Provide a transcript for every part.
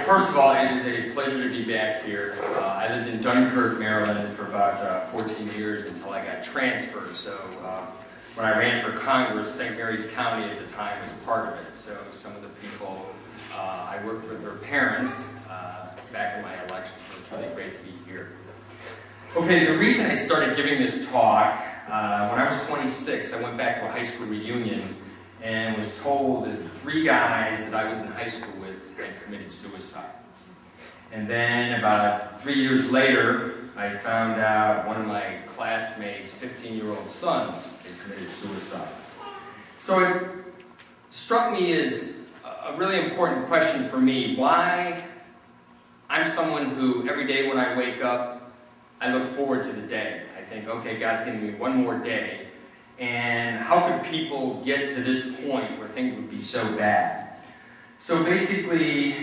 first of all, it is a pleasure to be back here. I lived in Dunkirk, Maryland for about 14 years until I got transferred. So when I ran for Congress, St. Mary's County at the time was part of it. So some of the people, I worked with their parents back in my election, so it's really great to be here. Okay, the reason I started giving this talk, when I was 26, I went back to a high school reunion and was told that 3 guys that I was in high school with had committed suicide. And then about 3 years later, I found out one of my classmates' 15-year-old sons had committed suicide. So it struck me as a really important question for me. Why? I'm someone who every day when I wake up, I look forward to the day. I think, okay, God's giving me one more day. And how could people get to this point where things would be so bad? So basically,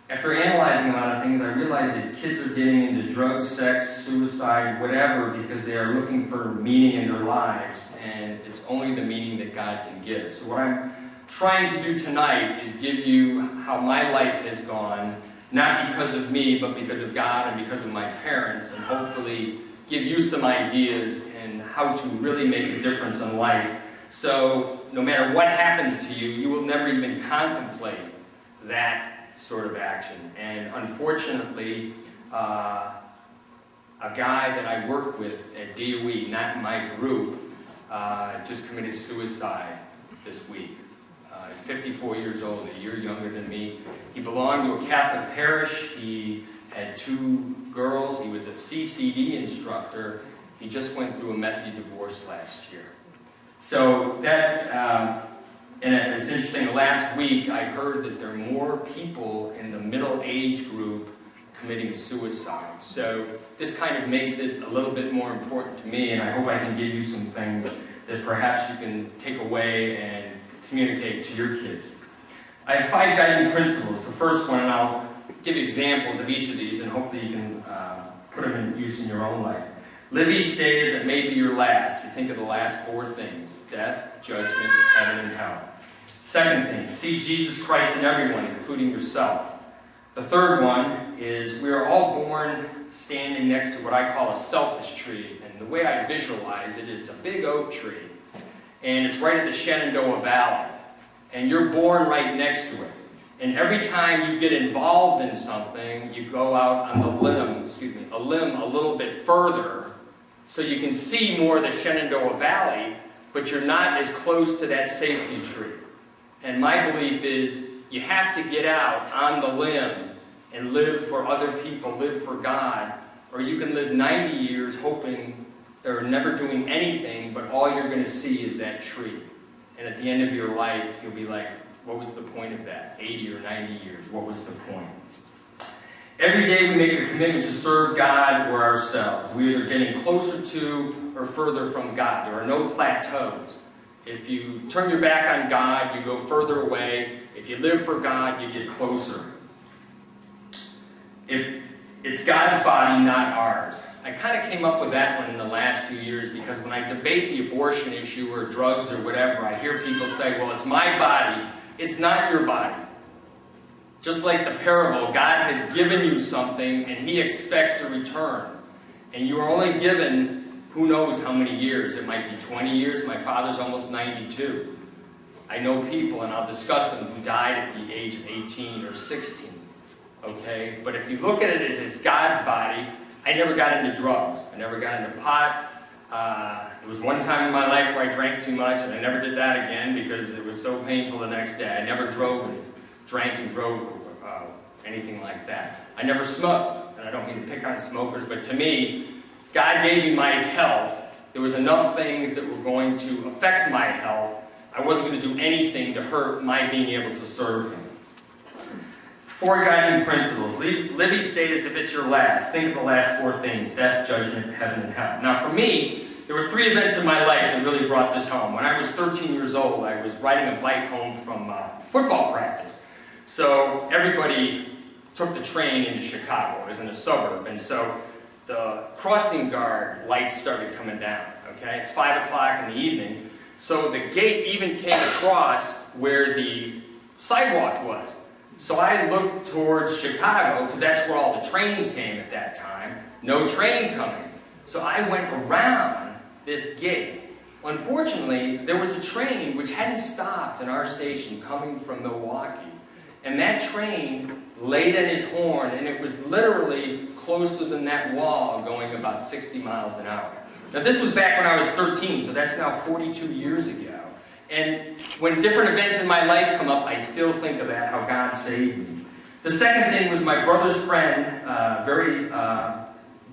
after analyzing a lot of things, I realized that kids are getting into drugs, sex, suicide, whatever, because they are looking for meaning in their lives, and it's only the meaning that God can give. So what I'm trying to do tonight is give you how my life has gone, not because of me, but because of God and because of my parents, and hopefully give you some ideas in how to really make a difference in life. So no matter what happens to you, you will never even contemplate that sort of action. And unfortunately, a guy that I work with at DOE, not in my group, just committed suicide this week. He's 54 years old, a year younger than me. He belonged to a Catholic parish. He had 2 girls. He was a CCD instructor. He just went through a messy divorce last year. So that, and it's interesting, last week I heard that there are more people in the middle age group committing suicide. So this kind of makes it a little bit more important to me, and I hope I can give you some things that perhaps you can take away and communicate to your kids. I have 5 guiding principles. The first one, and I'll give you examples of each of these, and hopefully you can put them in use in your own life. Live each day as it may be your last. You think of the last 4 things: death, judgment, heaven, and hell. Second thing, see Jesus Christ in everyone, including yourself. The third one is we are all born standing next to what I call a selfish tree. And the way I visualize it is a big oak tree. And it's right at the Shenandoah Valley. And you're born right next to it. And every time you get involved in something, you go out on the limb, a little bit further, so you can see more of the Shenandoah Valley, but you're not as close to that safety tree. And my belief is you have to get out on the limb and live for other people, live for God, or you can live 90 years hoping or never doing anything, but all you're going to see is that tree. And at the end of your life, you'll be like, what was the point of that? 80 or 90 years, what was the point? Every day we make a commitment to serve God or ourselves. We are getting closer to or further from God. There are no plateaus. If you turn your back on God, you go further away. If you live for God, you get closer. It's God's body, not ours. I kind of came up with that one in the last few years because when I debate the abortion issue or drugs or whatever, I hear people say, well, it's my body. It's not your body. Just like the parable, God has given you something and He expects a return. And you are only given who knows how many years. It might be 20 years. My father's almost 92. I know people, and I'll discuss them, who died at the age of 18 or 16. Okay? But if you look at it as it's God's body, I never got into drugs. I never got into pot. There was one time in my life where I drank too much, and I never did that again because it was so painful the next day. I never drove and drank and drove anything like that. I never smoked, and I don't mean to pick on smokers, but to me, God gave me my health. There was enough things that were going to affect my health. I wasn't going to do anything to hurt my being able to serve Him. 4 guiding principles. Live each day as if it's your last. Think of the last 4 things: death, judgment, heaven, and hell. Now for me, there were 3 events in my life that really brought this home. When I was 13 years old, I was riding a bike home from football practice. So everybody took the train into Chicago. It was in a suburb. And so the crossing guard lights started coming down. Okay, it's 5 o'clock in the evening. So the gate even came across where the sidewalk was. So I looked towards Chicago, because that's where all the trains came at that time. No train coming. So I went around this gate. Unfortunately, there was a train which hadn't stopped in our station coming from Milwaukee. And that train laid on his horn, and it was literally closer than that wall, going about 60 miles an hour. Now this was back when I was 13, so that's now 42 years ago. And when different events in my life come up, I still think of that, how God saved me. The second thing was my brother's friend, very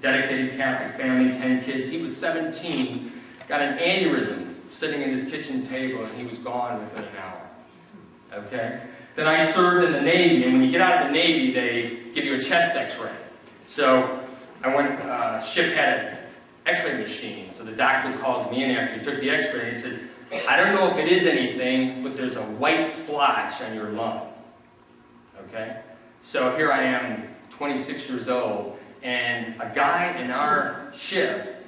dedicated Catholic family, 10 kids. He was 17, got an aneurysm sitting at his kitchen table, and he was gone within an hour. Okay? Then I served in the Navy, and when you get out of the Navy, they give you a chest x-ray. So I went, ship had an x-ray machine, so the doctor calls me in after he took the x-ray, and he says, I don't know if it is anything, but there's a white splotch on your lung. Okay? So here I am, 26 years old, and a guy in our ship,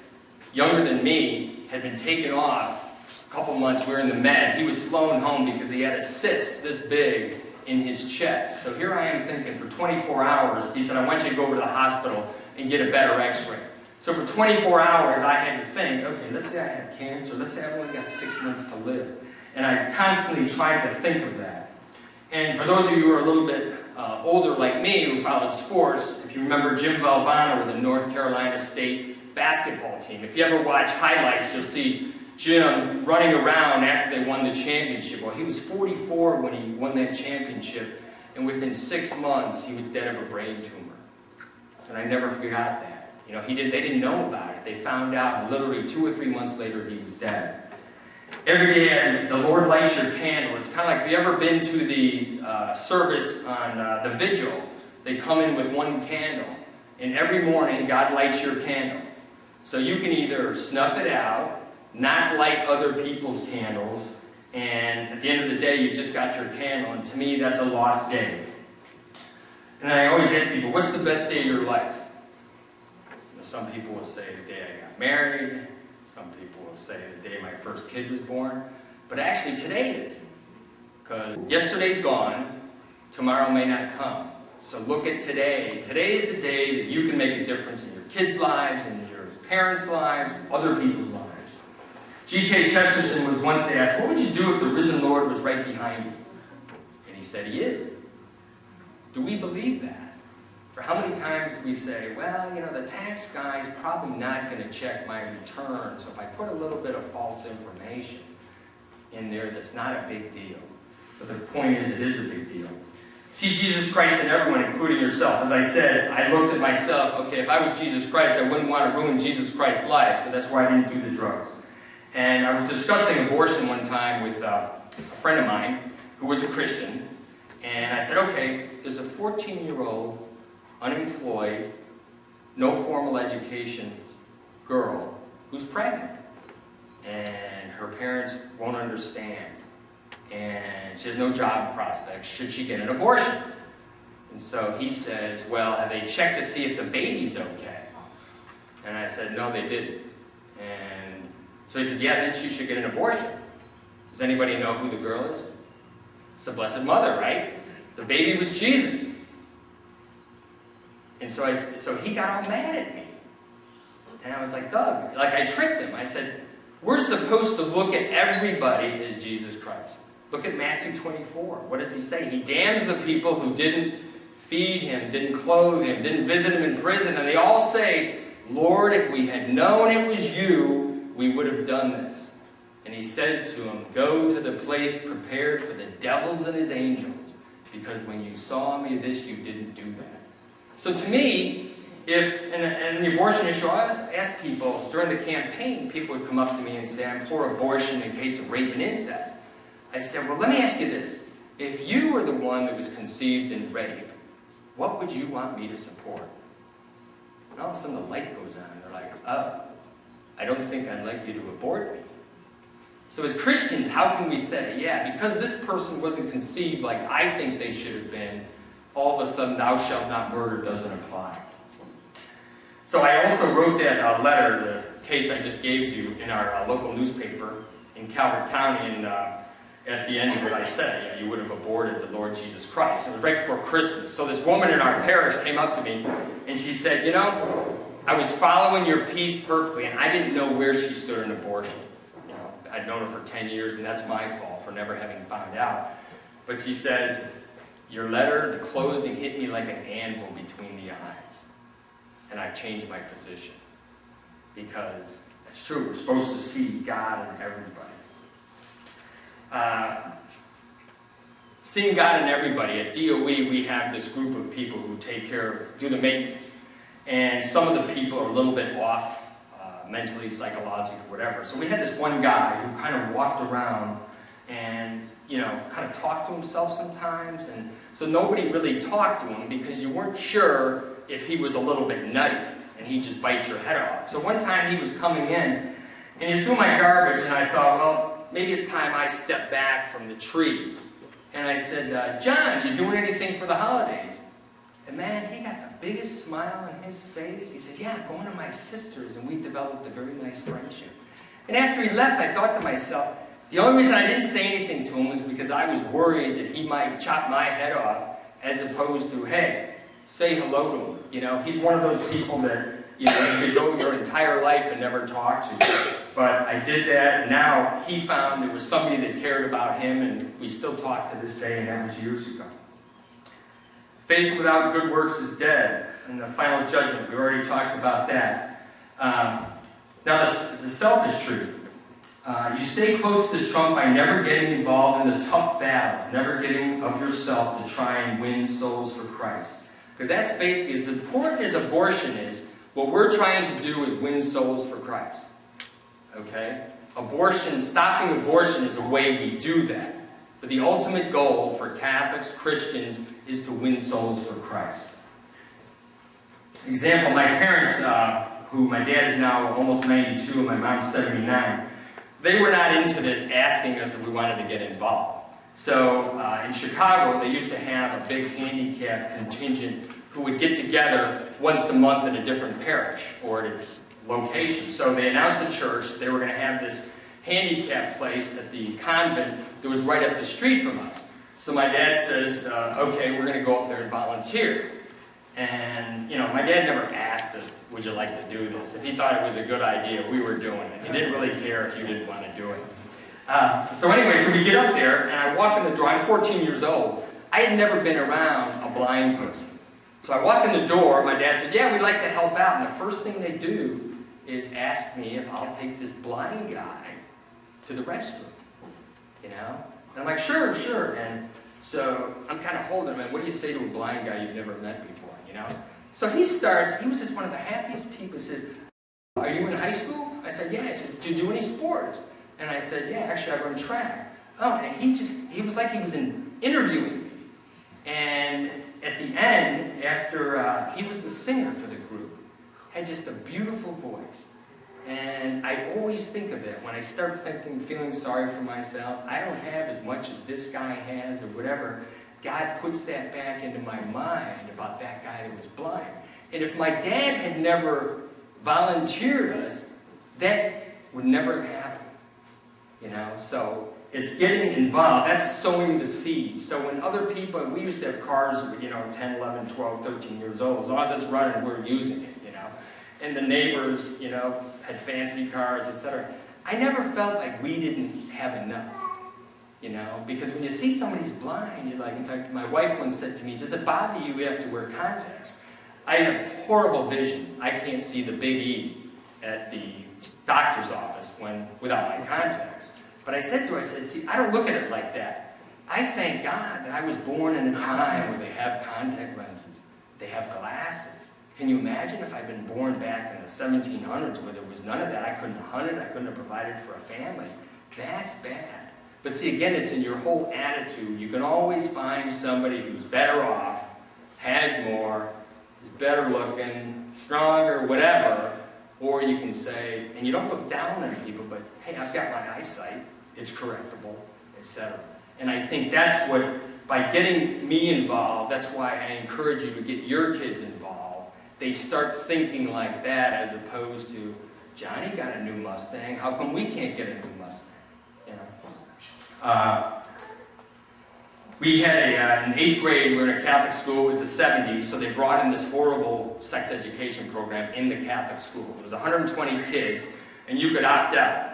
younger than me, had been taken off a couple months. We were in the Med. He was flown home because he had a cyst this big in his chest. So here I am thinking, for 24 hours, he said, I want you to go over to the hospital and get a better x-ray. So for 24 hours, I had to think, okay, let's say I have cancer. Let's say I've only got 6 months to live. And I constantly tried to think of that. And for those of you who are a little bit older like me, who followed sports, if you remember Jim Valvano with the North Carolina State basketball team, if you ever watch highlights, you'll see Jim running around after they won the championship. Well, he was 44 when he won that championship, and within 6 months, he was dead of a brain tumor. And I never forgot that. You know, they didn't know about it. They found out literally 2 or 3 months later he was dead. Every day, the Lord lights your candle. It's kind of like, have you ever been to the service on the vigil? They come in with one candle. And every morning, God lights your candle. So you can either snuff it out, not light other people's candles, and at the end of the day, you just got your candle. And to me, that's a lost day. And I always ask people, what's the best day of your life? Some people will say the day I got married. Some people will say the day my first kid was born. But actually today is. Because yesterday's gone, tomorrow may not come. So look at today. Today is the day that you can make a difference in your kids' lives, in your parents' lives, other people's lives. G.K. Chesterton was once asked, what would you do if the risen Lord was right behind you? And he said, he is. Do we believe that? For how many times do we say, well, you know, the tax guy's probably not going to check my return, so if I put a little bit of false information in there, that's not a big deal. But the point is, it is a big deal. See Jesus Christ in everyone, including yourself. As I said, I looked at myself, okay, if I was Jesus Christ, I wouldn't want to ruin Jesus Christ's life, so that's why I didn't do the drugs. And I was discussing abortion one time with a friend of mine who was a Christian, and I said, okay, there's a 14-year-old unemployed, no formal education girl who's pregnant. And her parents won't understand. And she has no job prospects. Should she get an abortion? And so he says, well, have they checked to see if the baby's okay? And I said, no, they didn't. And so he said, yeah, then she should get an abortion. Does anybody know who the girl is? It's the Blessed Mother, right? The baby was Jesus. And so he got all mad at me. And I was like, Doug, like I tricked him. I said, we're supposed to look at everybody as Jesus Christ. Look at Matthew 24. What does he say? He damns the people who didn't feed him, didn't clothe him, didn't visit him in prison. And they all say, Lord, if we had known it was you, we would have done this. And he says to him, go to the place prepared for the devils and his angels, because when you saw me this, you didn't do that. So to me, if, and the abortion issue, I always ask people, during the campaign, people would come up to me and say, I'm for abortion in case of rape and incest. I said, well, let me ask you this. If you were the one that was conceived in rape, what would you want me to support? And all of a sudden the light goes on, and they're like, oh, I don't think I'd like you to abort me. So as Christians, how can we say, yeah, because this person wasn't conceived like I think they should have been, all of a sudden, thou shalt not murder doesn't apply. So I also wrote that letter, the case I just gave you, in our local newspaper in Calvert County. And at the end of what I said, you would have aborted the Lord Jesus Christ. It was right before Christmas. So this woman in our parish came up to me and she said, you know, I was following your piece perfectly and I didn't know where she stood in abortion. You know, I'd known her for 10 years and that's my fault for never having found out. But she says, your letter, the closing hit me like an anvil between the eyes. And I've changed my position. Because it's true, we're supposed to see God in everybody. Seeing God in everybody. At DOE, we have this group of people who take care of, do the maintenance. And some of the people are a little bit off, mentally, psychologically, whatever. So we had this one guy who kind of walked around and, you know, kind of talked to himself sometimes. And so nobody really talked to him because you weren't sure if he was a little bit nutty and he'd just bite your head off. So one time he was coming in and he was doing my garbage and I thought, well, maybe it's time I step back from the tree. And I said, John, you doing anything for the holidays? And man, he got the biggest smile on his face. He said, yeah, I'm going to my sister's and we developed a very nice friendship. And after he left, I thought to myself, the only reason I didn't say anything to him was because I was worried that he might chop my head off as opposed to, hey, say hello to him. You know, he's one of those people that, you know, you could go your entire life and never talk to you. But I did that, and now he found there was somebody that cared about him, and we still talk to this day, and that was years ago. Faith without good works is dead. And the final judgment, we already talked about that. Now the selfish truth. You stay close to this trunk by never getting involved in the tough battles, never getting of yourself to try and win souls for Christ. Because that's basically, as important as abortion is, what we're trying to do is win souls for Christ. Okay? Abortion, stopping abortion is a way we do that. But the ultimate goal for Catholics, Christians, is to win souls for Christ. Example, my parents, who my dad is now almost 92 and my mom's 79, they were not into this asking us if we wanted to get involved. So in Chicago, they used to have a big handicap contingent who would get together once a month at a different parish or at a location. So they announced at church they were going to have this handicap place at the convent that was right up the street from us. So my dad says, okay, we're going to go up there and volunteer. And, you know, my dad never asked us, would you like to do this? If he thought it was a good idea, we were doing it. He didn't really care if you didn't want to do it. So anyway, so we get up there, and I walk in the door. I'm 14 years old. I had never been around a blind person. So I walk in the door, my dad says, yeah, we'd like to help out. And the first thing they do is ask me if I'll take this blind guy to the restroom. You know? And I'm like, sure, sure. And so I'm kind of holding him, and what do you say to a blind guy you've never met before, you know? So he was just one of the happiest people. He says, are you in high school? I said, yeah. He says, do you do any sports? And I said, yeah, actually I run track. Oh, and he was like he was interviewing me. And at the end, after he was the singer for the group, had just a beautiful voice. And I always think of that when I start feeling sorry for myself. I don't have as much as this guy has or whatever. God puts that back into my mind about that guy that was blind. And if my dad had never volunteered us, that would never have happened. You know, so it's getting involved. That's sowing the seed. So when other people, we used to have cars, you know, 10, 11, 12, 13 years old. As long as it's running, we're using it, you know. And the neighbors, you know, had fancy cars, etc. I never felt like we didn't have enough, you know. Because when you see somebody who's blind, you're like, in fact, my wife once said to me, does it bother you have to wear contacts? I have horrible vision. I can't see the big E at the doctor's office without my contacts. But I said to her, I said, see, I don't look at it like that. I thank God that I was born in a time where they have contact lenses. They have glasses. Can you imagine if I'd been born back in the 1700s where there was none of that? I couldn't have hunted. I couldn't have provided for a family. That's bad. But see, again, it's in your whole attitude. You can always find somebody who's better off, has more, is better looking, stronger, whatever. Or you can say, and you don't look down on people, but hey, I've got my eyesight, it's correctable, etc. And I think that's what, by getting me involved, that's why I encourage you to get your kids involved. They start thinking like that as opposed to, Johnny got a new Mustang, how come we can't get a new Mustang? You know? We had in 8th grade, we were in a Catholic school, it was the 70s, so they brought in this horrible sex education program in the Catholic school. It was 120 kids, and you could opt out.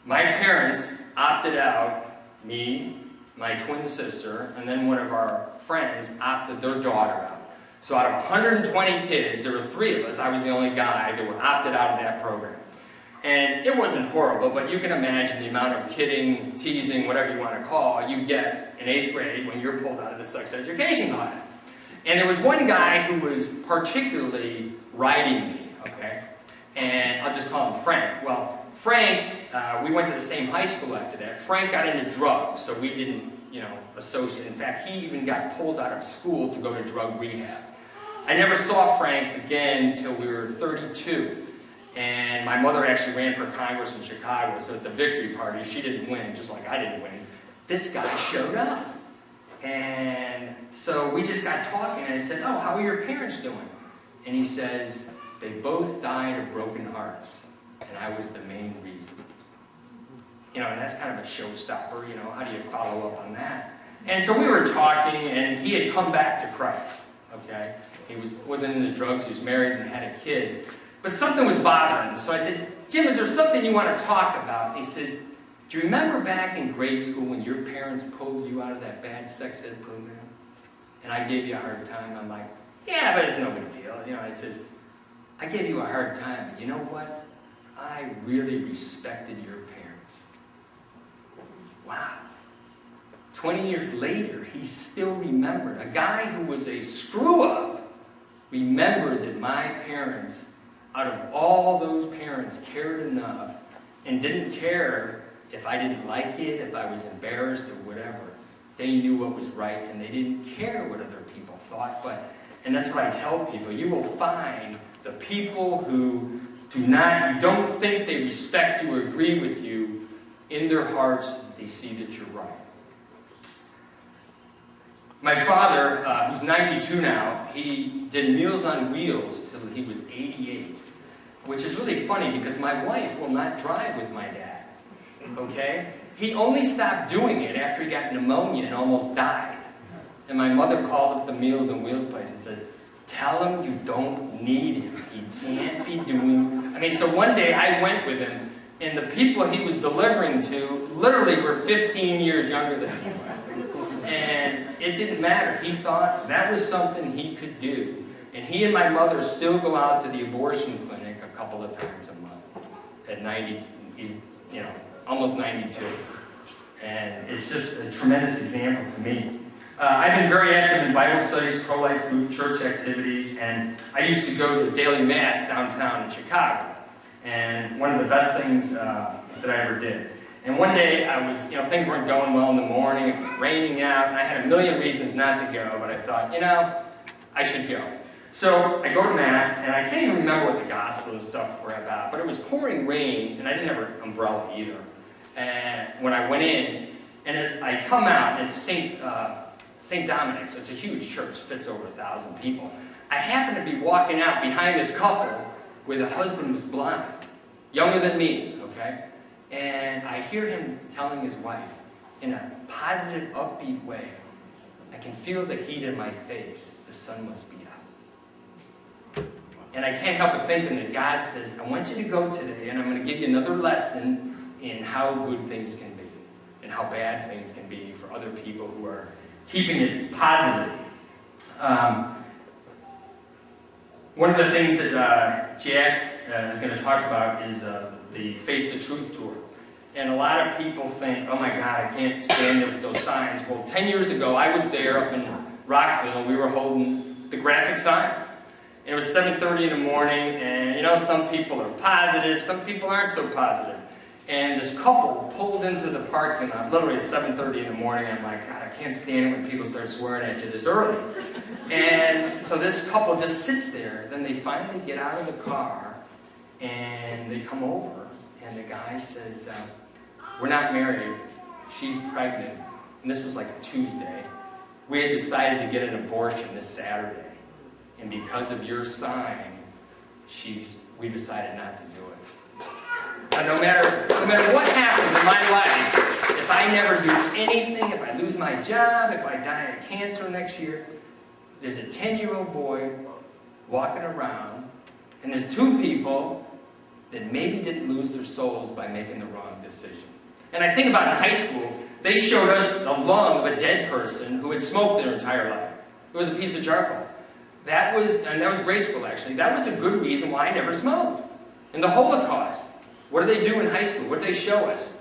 My parents opted out, me, my twin sister, and then one of our friends opted their daughter out. So out of 120 kids, there were 3 of us, I was the only guy, that were opted out of that program. And it wasn't horrible, but you can imagine the amount of kidding, teasing, whatever you want to call, you get in 8th grade when you're pulled out of the sex education class. And there was one guy who was particularly riding me, okay? And I'll just call him Frank. Well, Frank, we went to the same high school after that. Frank got into drugs, so we didn't, associate. In fact, he even got pulled out of school to go to drug rehab. I never saw Frank again until we were 32. And my mother actually ran for Congress in Chicago, so at the victory party, she didn't win, just like I didn't win. This guy showed up. And so we just got talking, and I said, "Oh, how are your parents doing?" And he says, "They both died of broken hearts, and I was the main reason." And that's kind of a showstopper, how do you follow up on that? And so we were talking, and he had come back to Christ, okay? He wasn't into drugs, he was married and had a kid. But something was bothering him. So I said, "Jim, is there something you want to talk about?" And he says, "Do you remember back in grade school when your parents pulled you out of that bad sex ed program? And I gave you a hard time?" I'm like, "Yeah, but it's no big deal." He says, "I gave you a hard time, but you know what? I really respected your parents." Wow. 20 years later, he still remembered. A guy who was a screw-up remembered that my parents, out of all those parents, cared enough and didn't care if I didn't like it, if I was embarrassed or whatever. They knew what was right, and they didn't care what other people thought. And that's what I tell people. You will find the people who you don't think they respect you or agree with you, in their hearts, they see that you're right. My father, who's 92 now, he did Meals on Wheels till he was 88. Which is really funny because my wife will not drive with my dad, okay? He only stopped doing it after he got pneumonia and almost died. And my mother called up the Meals on Wheels place and said, "Tell him you don't need him. He can't be doing..." So one day I went with him, and the people he was delivering to literally were 15 years younger than he was. And it didn't matter. He thought that was something he could do. And he and my mother still go out to the abortion clinic a couple of times a month. At 90, he's, almost 92. And it's just a tremendous example to me. I've been very active in Bible studies, pro-life group, church activities, and I used to go to daily mass downtown in Chicago. And one of the best things that I ever did. And one day I was, things weren't going well in the morning, it was raining out, and I had a million reasons not to go, but I thought, I should go. So I go to Mass, and I can't even remember what the gospel and stuff were about, but it was pouring rain, and I didn't have an umbrella either. And when I went in, and as I come out, it's St. Dominic's, it's a huge church, fits over 1,000 people. I happened to be walking out behind this couple where the husband was blind, younger than me, okay? And I hear him telling his wife, in a positive, upbeat way, "I can feel the heat in my face, the sun must be up." And I can't help but thinking that God says, "I want you to go today, and I'm going to give you another lesson in how good things can be, and how bad things can be for other people who are keeping it positive." One of the things that Jack is going to talk about is the Face the Truth tour. And a lot of people think, "Oh my God, I can't stand there with those signs." Well, 10 years ago, I was there up in Rockville, and we were holding the graphic signs. And it was 7:30 in the morning, and some people are positive, some people aren't so positive. And this couple pulled into the parking lot literally at 7:30 in the morning. I'm like, "God, I can't stand it when people start swearing at you this early." And so this couple just sits there. Then they finally get out of the car, and they come over, and the guy says, "We're not married. She's pregnant." And this was like a Tuesday. "We had decided to get an abortion this Saturday. And because of your sign, we decided not to do it." Now, no matter what happens in my life, if I never do anything, if I lose my job, if I die of cancer next year, there's a 10-year-old boy walking around, and there's two people that maybe didn't lose their souls by making the wrong decision. And I think about in high school, they showed us a lung of a dead person who had smoked their entire life. It was a piece of charcoal. That was grade school actually, that was a good reason why I never smoked. In the Holocaust, what did they do in high school? What did they show us?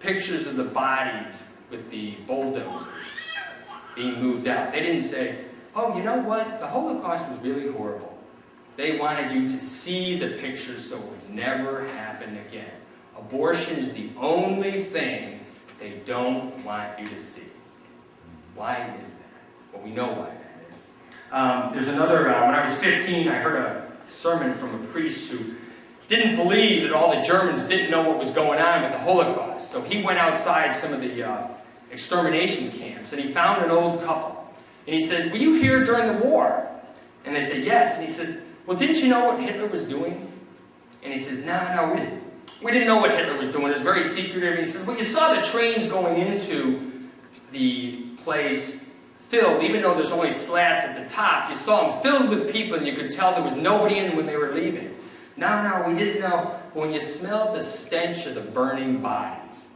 Pictures of the bodies with the bulldozers being moved out. They didn't say, oh, you know what? The Holocaust was really horrible. They wanted you to see the pictures so it would never happen again. Abortion is the only thing they don't want you to see. Why is that? Well, we know why that is. There's another, when I was 15, I heard a sermon from a priest who didn't believe that all the Germans didn't know what was going on with the Holocaust. So he went outside some of the extermination camps, and he found an old couple. And he says, were you here during the war? And they said, yes. And he says, well, didn't you know what Hitler was doing? And he says, no, we didn't. We didn't know what Hitler was doing. It was very secretive. And he says, well, you saw the trains going into the place filled, even though there's only slats at the top. You saw them filled with people, and you could tell there was nobody in when they were leaving. No, we didn't know. When you smelled the stench of the burning bodies,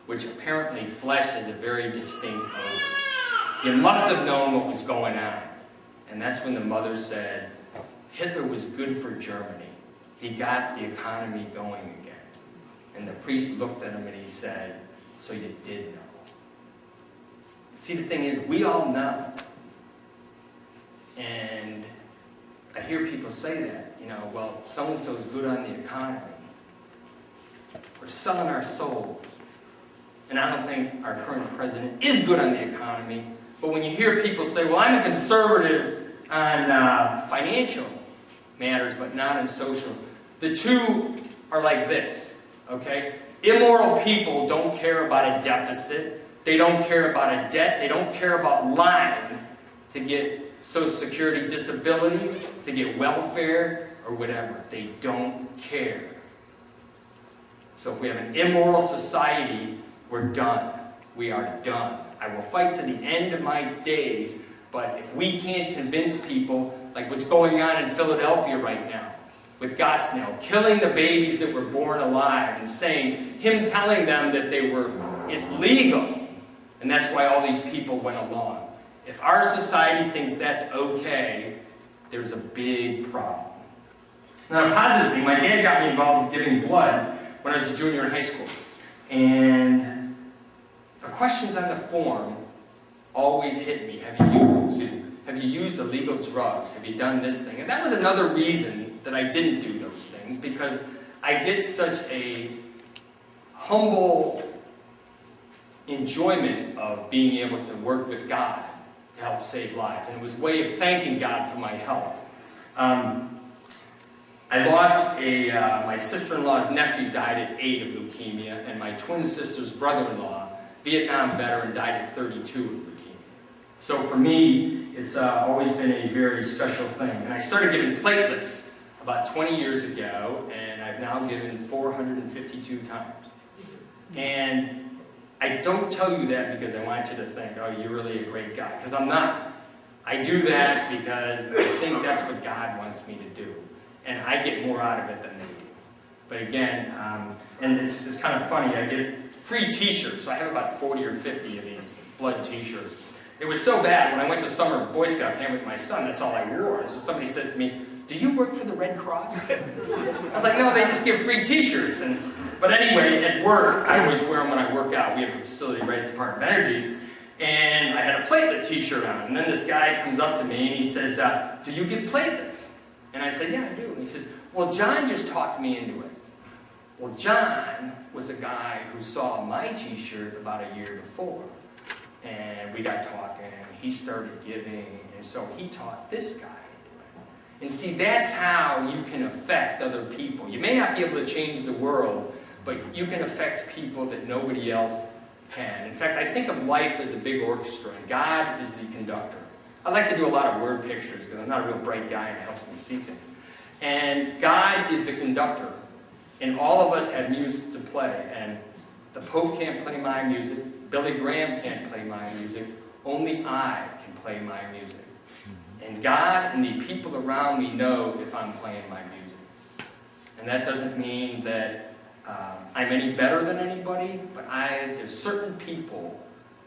which apparently flesh has a very distinct odor, you must have known what was going on. And that's when the mother said, Hitler was good for Germany. He got the economy going again. And the priest looked at him and he said, so you did know. See, the thing is, we all know. And I hear people say that, you know, well, so-and-so is good on the economy. We're selling our souls. And I don't think our current president is good on the economy. But when you hear people say, well, I'm a conservative on financial matters, but not on social, the two are like this, okay? Immoral people don't care about a deficit. They don't care about a debt. They don't care about lying to get Social Security disability, to get welfare, or whatever. They don't care. So if we have an immoral society, we're done. We are done. I will fight to the end of my days, but if we can't convince people, like what's going on in Philadelphia right now, with Gosnell, killing the babies that were born alive, and saying, him telling them that it's legal, and that's why all these people went along. If our society thinks that's okay, there's a big problem. Now, a positive thing, my dad got me involved in giving blood when I was a junior in high school. And the questions on the form always hit me. Have you used illegal drugs? Have you done this thing? And that was another reason that I didn't do those things, because I get such a humble enjoyment of being able to work with God to help save lives. And it was a way of thanking God for my help. I lost my sister-in-law's nephew died at 8 of leukemia, and my twin sister's brother-in-law, Vietnam veteran, died at 32 of leukemia. So for me, it's always been a very special thing. And I started giving platelets about 20 years ago, and I've now given 452 times. And I don't tell you that because I want you to think, oh, you're really a great guy, because I'm not. I do that because I think that's what God wants me to do. And I get more out of it than they do. But again, and it's kind of funny, I get free t-shirts. So I have about 40 or 50 of these blood t-shirts. It was so bad, when I went to summer Boy Scout camp with my son, that's all I wore. And so somebody says to me, do you work for the Red Cross? I was like, no, they just give free t-shirts. But anyway, at work, I always wear them when I work out. We have a facility right at the Department of Energy. And I had a platelet t-shirt on. And then this guy comes up to me and he says, do you give platelets? And I said, yeah, I do. And he says, well, John just talked me into it. Well, John was a guy who saw my t-shirt about a year before. And we got talking, and he started giving, and so he taught this guy into it. And see, that's how you can affect other people. You may not be able to change the world, but you can affect people that nobody else can. In fact, I think of life as a big orchestra, and God is the conductor. I like to do a lot of word pictures because I'm not a real bright guy and it helps me see things. And God is the conductor. And all of us have music to play. And The Pope can't play my music. Billy Graham can't play my music. Only I can play my music. And God and the people around me know if I'm playing my music. And that doesn't mean that I'm any better than anybody, but there's certain people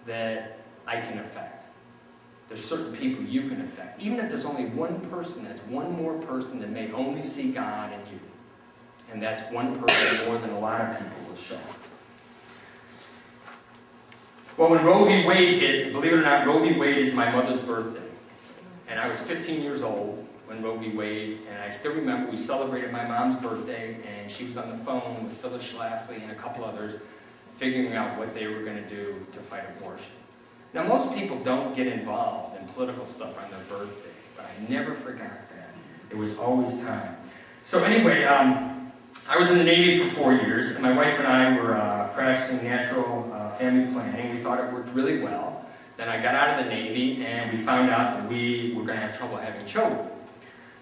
that I can affect. There's certain people you can affect. Even if there's only one person, that's one more person that may only see God in you. And that's one person more than a lot of people will show. Well, when Roe v. Wade hit, believe it or not, Roe v. Wade is my mother's birthday. And I was 15 years old when Roe v. Wade, and I still remember we celebrated my mom's birthday, and she was on the phone with Phyllis Schlafly and a couple others, figuring out what they were going to do to fight abortion. Now, most people don't get involved in political stuff on their birthday, but I never forgot that. It was always time. So anyway, I was in the Navy for 4 years, and my wife and I were practicing natural family planning. We thought it worked really well. Then I got out of the Navy, and we found out that we were going to have trouble having children.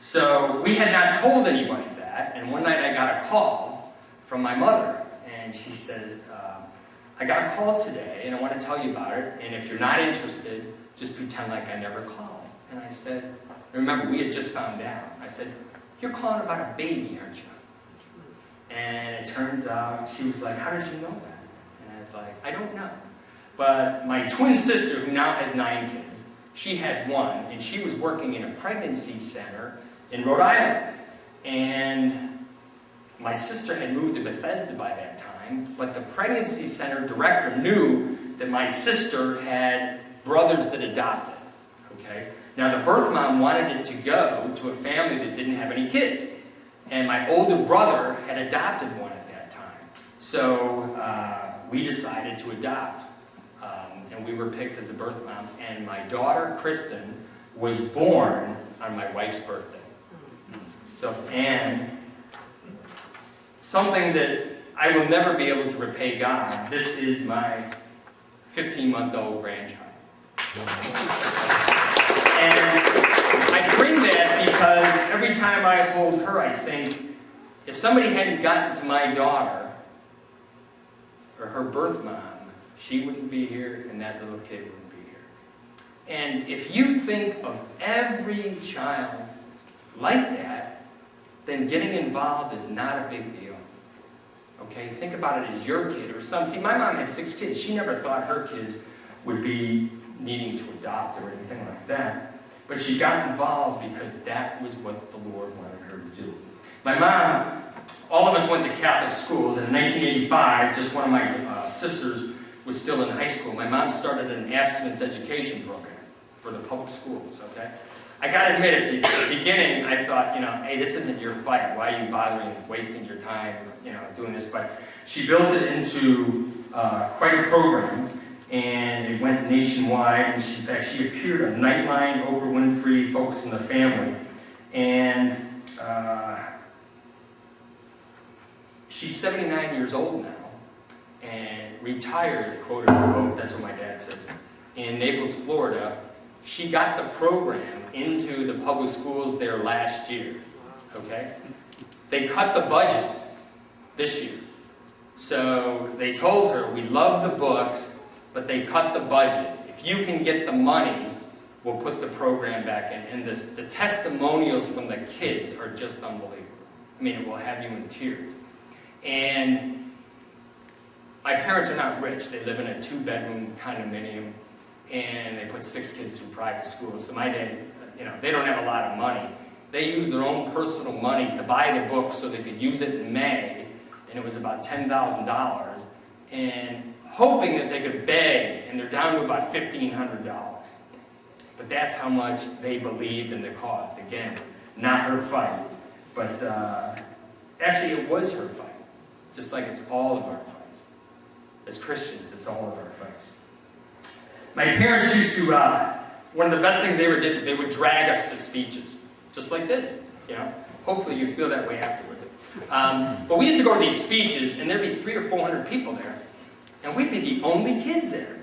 So we had not told anybody that, and one night I got a call from my mother, and she says, I got a call today, and I want to tell you about it, and if you're not interested, just pretend like I never called. And I said, remember, we had just found out. I said, you're calling about a baby, aren't you? And it turns out, she was like, how did you know that? And I was like, I don't know. But my twin sister, who now has 9 kids, she had 1, and she was working in a pregnancy center in Rhode Island. And my sister had moved to Bethesda by that time, but the pregnancy center director knew that my sister had brothers that adopted. Okay? Now, the birth mom wanted it to go to a family that didn't have any kids. And my older brother had adopted one at that time. So we decided to adopt. And we were picked as a birth mom. And my daughter, Kristen, was born on my wife's birthday. So, and something that I will never be able to repay God, this is my 15-month-old grandchild. And I bring that because every time I hold her, I think, if somebody hadn't gotten to my daughter, or her birth mom, she wouldn't be here, and that little kid wouldn't be here. And if you think of every child like that, then getting involved is not a big deal. Okay? Think about it as your kid or some. See, my mom had 6 kids. She never thought her kids would be needing to adopt or anything like that. But she got involved because that was what the Lord wanted her to do. My mom, all of us went to Catholic schools, and in 1985, just one of my sisters was still in high school. My mom started an abstinence education program for the public schools, okay? I gotta admit, at the beginning, I thought, hey, this isn't your fight. Why are you bothering, wasting your time, doing this? But she built it into quite a program, and it went nationwide. And in fact, she appeared on Nightline, Oprah Winfrey, Focus on the Family. And she's 79 years old now, and retired, quote unquote, that's what my dad says, in Naples, Florida. She got the program into the public schools there last year, okay? They cut the budget this year. So they told her, we love the books, but they cut the budget. If you can get the money, we'll put the program back in. And the testimonials from the kids are just unbelievable. I mean, it will have you in tears. And my parents are not rich. They live in a 2-bedroom condominium, and they put 6 kids through private schools. So my dad, they don't have a lot of money. They use their own personal money to buy the books so they could use it in May, and it was about $10,000, and hoping that they could beg, and they're down to about $1,500. But that's how much they believed in the cause. Again, not her fight, but actually it was her fight, just like it's all of our fights. As Christians, it's all of our fights. My parents used to, one of the best things they ever did, they would drag us to speeches, just like this, Hopefully you feel that way afterwards. But we used to go to these speeches, and there'd be 300 or 400 people there, and we'd be the only kids there.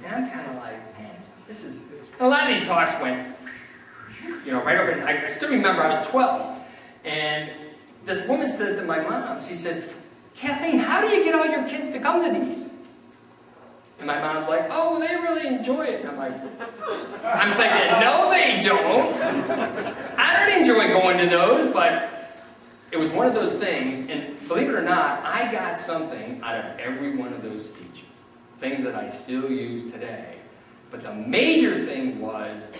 And I'm kind of like, man, this is... And a lot of these talks went, right over, and I still remember I was 12, and this woman says to my mom, she says, Kathleen, how do you get all your kids to come to these? And my mom's like, oh, they really enjoy it. And I'm thinking, no, they don't. I don't enjoy going to those, but it was one of those things, and believe it or not, I got something out of every one of those speeches, things that I still use today. But the major thing was,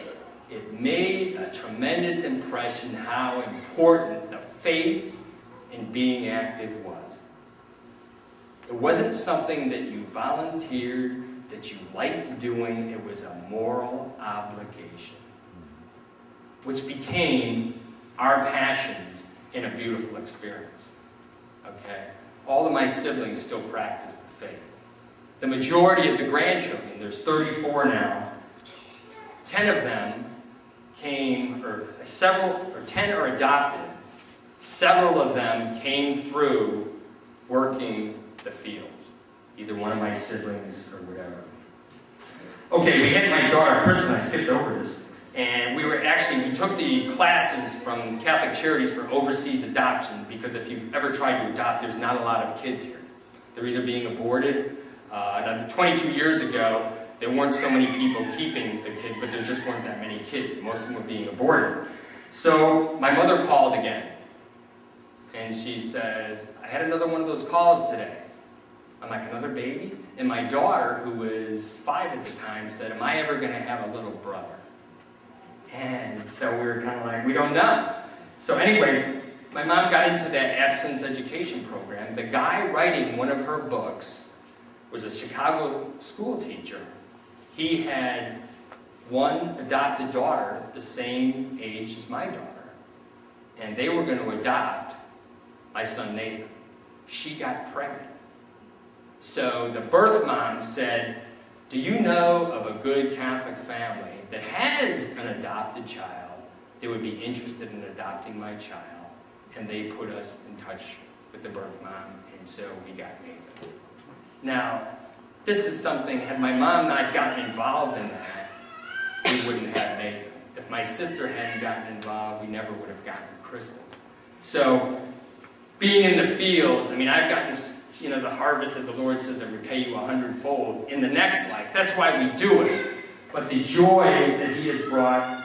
it made a tremendous impression how important the faith in being active was. It wasn't something that you volunteered, that you liked doing. It was a moral obligation, which became our passions in a beautiful experience. Okay? All of my siblings still practice the faith. The majority of the grandchildren, there's 34 now, 10 of them came, or 10 are adopted. Several of them came through working the fields, either one of my siblings or whatever. Okay, we had my daughter, Kristen, I skipped over this, and we took the classes from Catholic Charities for overseas adoption, because if you've ever tried to adopt, there's not a lot of kids here. They're either being aborted, 22 years ago, there weren't so many people keeping the kids, but there just weren't that many kids. Most of them were being aborted. So my mother called again, and she says, I had another one of those calls today. I'm like, another baby? And my daughter, who was 5 at the time, said, am I ever going to have a little brother? And so we were kind of like, we don't know. So anyway, my mom got into that abstinence education program. The guy writing one of her books was a Chicago school teacher. He had one adopted daughter the same age as my daughter. And they were going to adopt my son Nathan. She got pregnant. So the birth mom said, do you know of a good Catholic family that has an adopted child that would be interested in adopting my child? And they put us in touch with the birth mom, and so we got Nathan. Now, this is something, had my mom not gotten involved in that, we wouldn't have Nathan. If my sister hadn't gotten involved, we never would have gotten Kristen. So, being in the field, I mean, I've gotten, the harvest, as the Lord says, that repay you 100-fold in the next life. That's why we do it. But the joy that He has brought,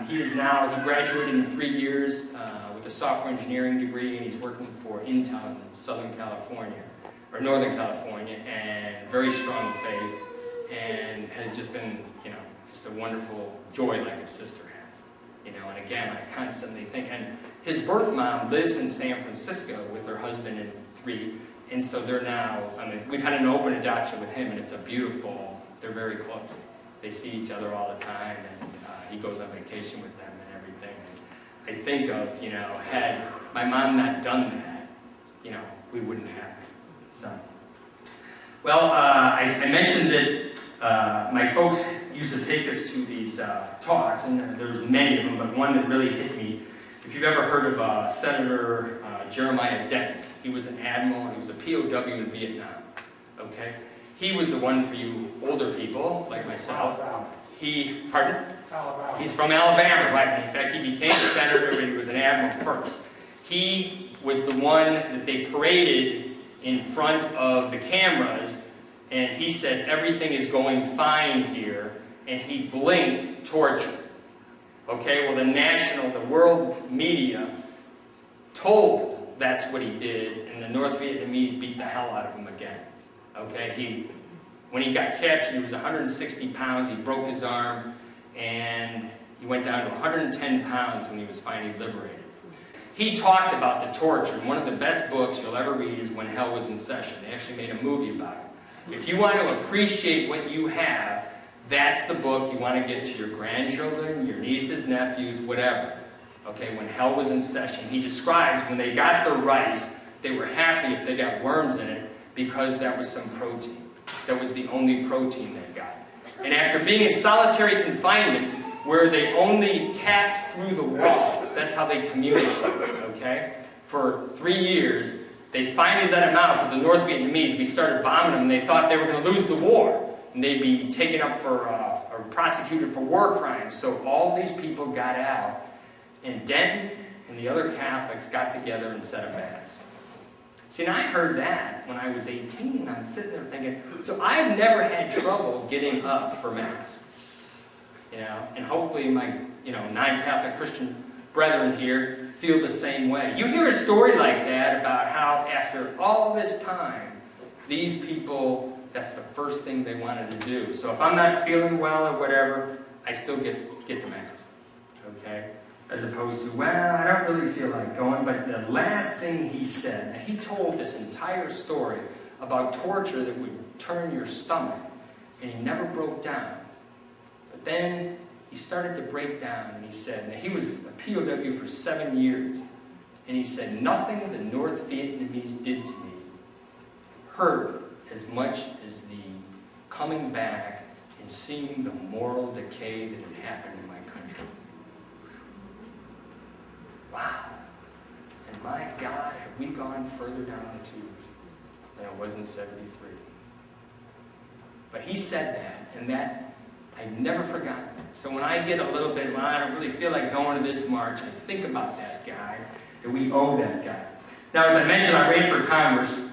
he graduated in 3 years with a software engineering degree, and he's working for Intel in Southern California, or Northern California, and very strong faith, and has just been, just a wonderful joy like his sister has. And again, I constantly think, and his birth mom lives in San Francisco with her husband and 3, and so they're now, we've had an open adoption with him, and it's a beautiful, they're very close. They see each other all the time, and he goes on vacation with them and everything. And I think of, had my mom not done that, we wouldn't have it. So, well, I mentioned that my folks used to take us to these talks, and there was many of them, but one that really hit me. If you've ever heard of Senator Jeremiah Denton, he was an admiral, he was a POW in Vietnam, okay? He was the one for you older people, like myself. Pardon? Alabama. He's from Alabama, right? In fact, he became a senator, but he was an admiral first. He was the one that they paraded in front of the cameras, and he said, everything is going fine here, and he blinked torture. Okay, well, the world media told that's what he did, and the North Vietnamese beat the hell out of him again. Okay, when he got captured, he was 160 pounds, he broke his arm, and he went down to 110 pounds when he was finally liberated. He talked about the torture, and one of the best books you'll ever read is When Hell Was in Session. They actually made a movie about it. If you want to appreciate what you have, that's the book you want to get to your grandchildren, your nieces, nephews, whatever. Okay, When Hell Was in Session. He describes when they got the rice, they were happy if they got worms in it because that was some protein. That was the only protein they got. And after being in solitary confinement, where they only tapped through the walls, that's how they communicated, okay? For 3 years, they finally let them out because the North Vietnamese, we started bombing them, and they thought they were going to lose the war. And they'd be taken up for, or prosecuted for war crimes. So all these people got out, and Denton and the other Catholics got together and said a mass. See, and I heard that when I was 18, and I'm sitting there thinking, so I've never had trouble getting up for Mass. You know, and hopefully my, non-Catholic Christian brethren here feel the same way. You hear a story like that about how after all this time, these people, that's the first thing they wanted to do. So if I'm not feeling well or whatever, I still get to Mass, okay? As opposed to, well, I don't really feel like going. But the last thing he said, and he told this entire story about torture that would turn your stomach, and he never broke down. But then he started to break down, and he said, now he was a POW for 7 years, and he said, nothing the North Vietnamese did to me hurt as much as the coming back and seeing the moral decay that had happened in my country. Wow. And my God, have we gone further down the tubes than it was in 73. But he said that, and that I've never forgotten it. So when I get a little bit, well, I don't really feel like going to this march, I think about that guy, that we owe that guy. Now, as I mentioned, I ran for Congress in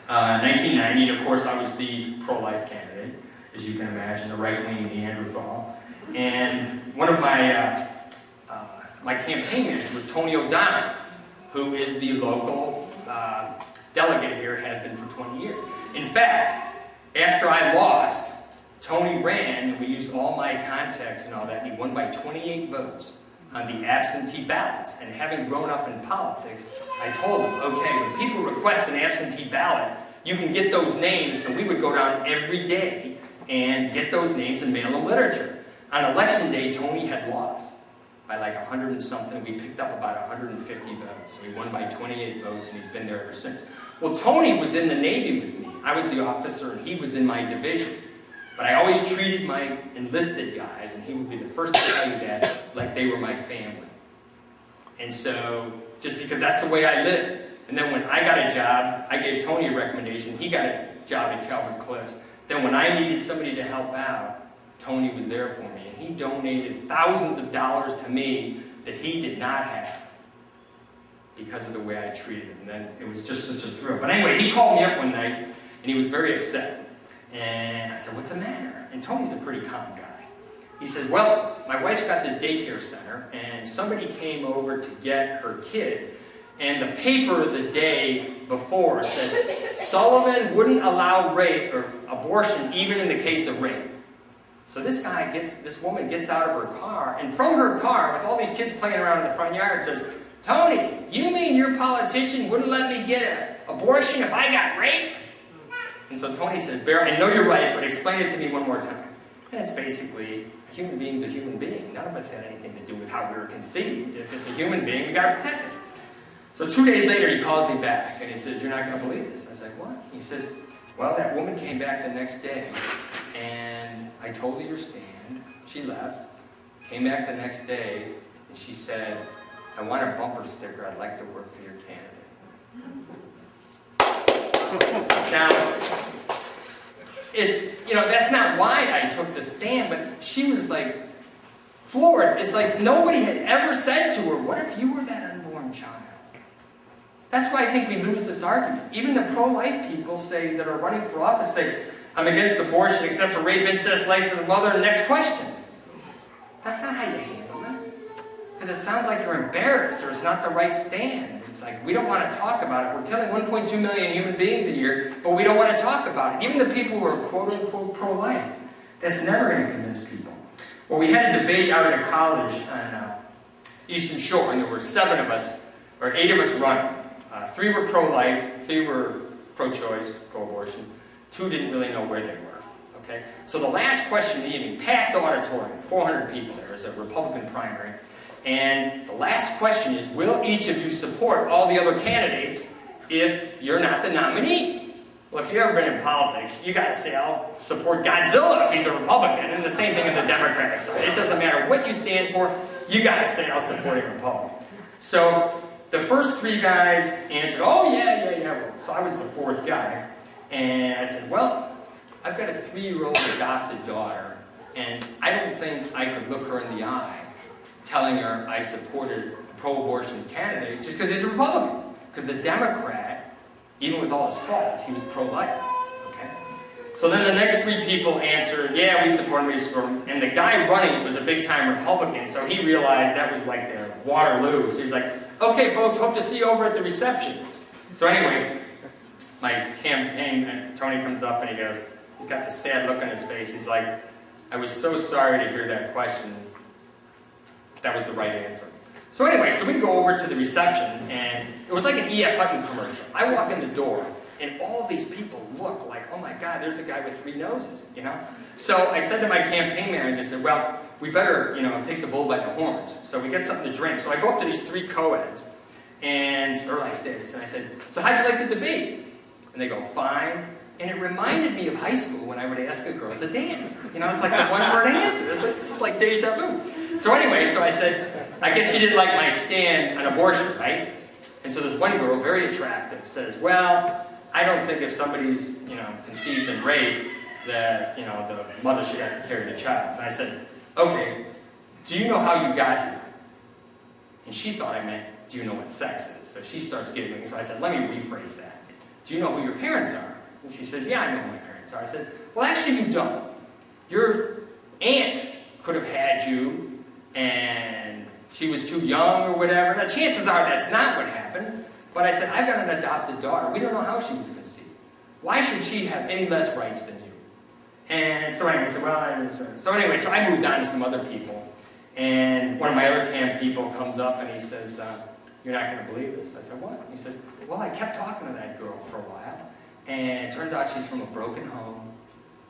1990, and of course I was the pro-life candidate, as you can imagine, the right-wing Neanderthal. And one of my my campaign manager was Tony O'Donnell, who is the local delegate here, has been for 20 years. In fact, after I lost, Tony ran, and we used all my contacts and all that, and he won by 28 votes on the absentee ballots. And having grown up in politics, I told him, okay, when people request an absentee ballot, you can get those names. So we would go down every day and get those names and mail them literature. On election day, Tony had lost by like 100 and something. We picked up about 150 votes. So we won by 28 votes, and he's been there ever since. Well, Tony was in the Navy with me. I was the officer, and he was in my division. But I always treated my enlisted guys, and he would be the first to tell you that, like they were my family. And so, just because that's the way I lived. And then when I got a job, I gave Tony a recommendation. He got a job at Calvert Cliffs. Then when I needed somebody to help out, Tony was there for me. And he donated thousands of dollars to me that he did not have because of the way I treated him. And then it was just such a thrill. But anyway, he called me up one night, and he was very upset. And I said, what's the matter? And Tony's a pretty calm guy. He says, well, my wife's got this daycare center, and somebody came over to get her kid. And the paper the day before said, Sullivan wouldn't allow rape or abortion even in the case of rape. So this woman gets out of her car, and from her car, with all these kids playing around in the front yard, says, Tony, you mean your politician wouldn't let me get an abortion if I got raped? And so Tony says, Bear, I know you're right, but explain it to me one more time. And it's basically, a human being's a human being. None of us had anything to do with how we were conceived. If it's a human being, we got to protect it. So 2 days later, he calls me back, and he says, you're not going to believe this. I was like, what? He says, well, that woman came back the next day, and I told her your stand. She left, came back the next day, and she said, I want a bumper sticker. I'd like to work for your candidate. Now, it's, that's not why I took the stand, but she was like floored. It's like nobody had ever said to her, what if you were that unborn child? That's why I think we lose this argument. Even the pro-life people that are running for office say, I'm against abortion except for rape, incest, life for the mother, next question. That's not how you handle it. Because it sounds like you're embarrassed or it's not the right stand. It's like, we don't want to talk about it. We're killing 1.2 million human beings a year, but we don't want to talk about it. Even the people who are quote-unquote pro-life, that's never going to convince people. Well, we had a debate out at a college on Eastern Shore, and there were 7 of us, or 8 of us running. 3 were pro-life, 3 were pro-choice, pro-abortion. 2 didn't really know where they were. Okay? So the last question of the evening, packed auditorium, 400 people there, is a Republican primary. And the last question is, will each of you support all the other candidates if you're not the nominee? Well, if you've ever been in politics, you got to say, I'll support Godzilla if he's a Republican, and the same thing on the Democratic side. It doesn't matter what you stand for, you got to say, I'll support a Republican. So the first 3 guys answered, oh, yeah. So I was the 4th guy. And I said, well, I've got a 3-year-old adopted daughter, and I don't think I could look her in the eye telling her I supported a pro-abortion candidate just because he's a Republican. Because the Democrat even with all his faults, he was pro-life. Okay? So then the next 3 people answered, yeah, we support him, we support him. And the guy running was a big-time Republican, so he realized that was like their Waterloo. So he's like, okay, folks, hope to see you over at the reception. So anyway, my campaign, Tony comes up and he goes, he's got this sad look on his face. He's like, I was so sorry to hear that question. That was the right answer. So anyway, so we go over to the reception, and it was like an E.F. Hutton commercial. I walk in the door, and all these people look like, oh my God, there's a guy with 3 noses, you know? So I said to my campaign manager, I said, well, we better, take the bull by the horns. So we get something to drink. So I go up to these 3 co-eds, and they're like this. And I said, so how'd you like the debate? And they go, fine. And it reminded me of high school when I would ask a girl to dance. It's like the one-word answer. This is like deja vu. So anyway, so I said, I guess she didn't like my stand on abortion, right? And so this one girl, very attractive, says, well, I don't think if somebody's, conceived and raped, that, the mother should have to carry the child. And I said, okay, do you know how you got here? And she thought I meant, do you know what sex is? So she starts giggling. So I said, let me rephrase that. Do you know who your parents are? And she says, yeah, I know who my parents are. I said, well, actually, you don't. Your aunt could have had you, and she was too young or whatever. Now, chances are that's not what happened. But I said, I've got an adopted daughter. We don't know how she was conceived. Why should she have any less rights than you? And so anyway, so I moved on to some other people. And one of my other camp people comes up and he says, you're not going to believe this. I said, what? He says, well, I kept talking to that girl for a while. And it turns out she's from a broken home.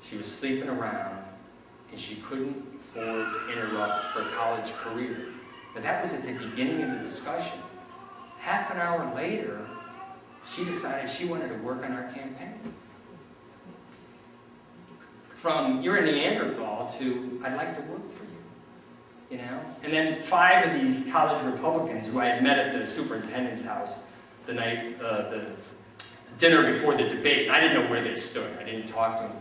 She was sleeping around. And she couldn't afford to interrupt her college career. But that was at the beginning of the discussion. Half an hour later, she decided she wanted to work on our campaign. From, you're a Neanderthal, to, I'd like to work for you. And then 5 of these college Republicans who I had met at the superintendent's house the night, the dinner before the debate, I didn't know where they stood. I didn't talk to them.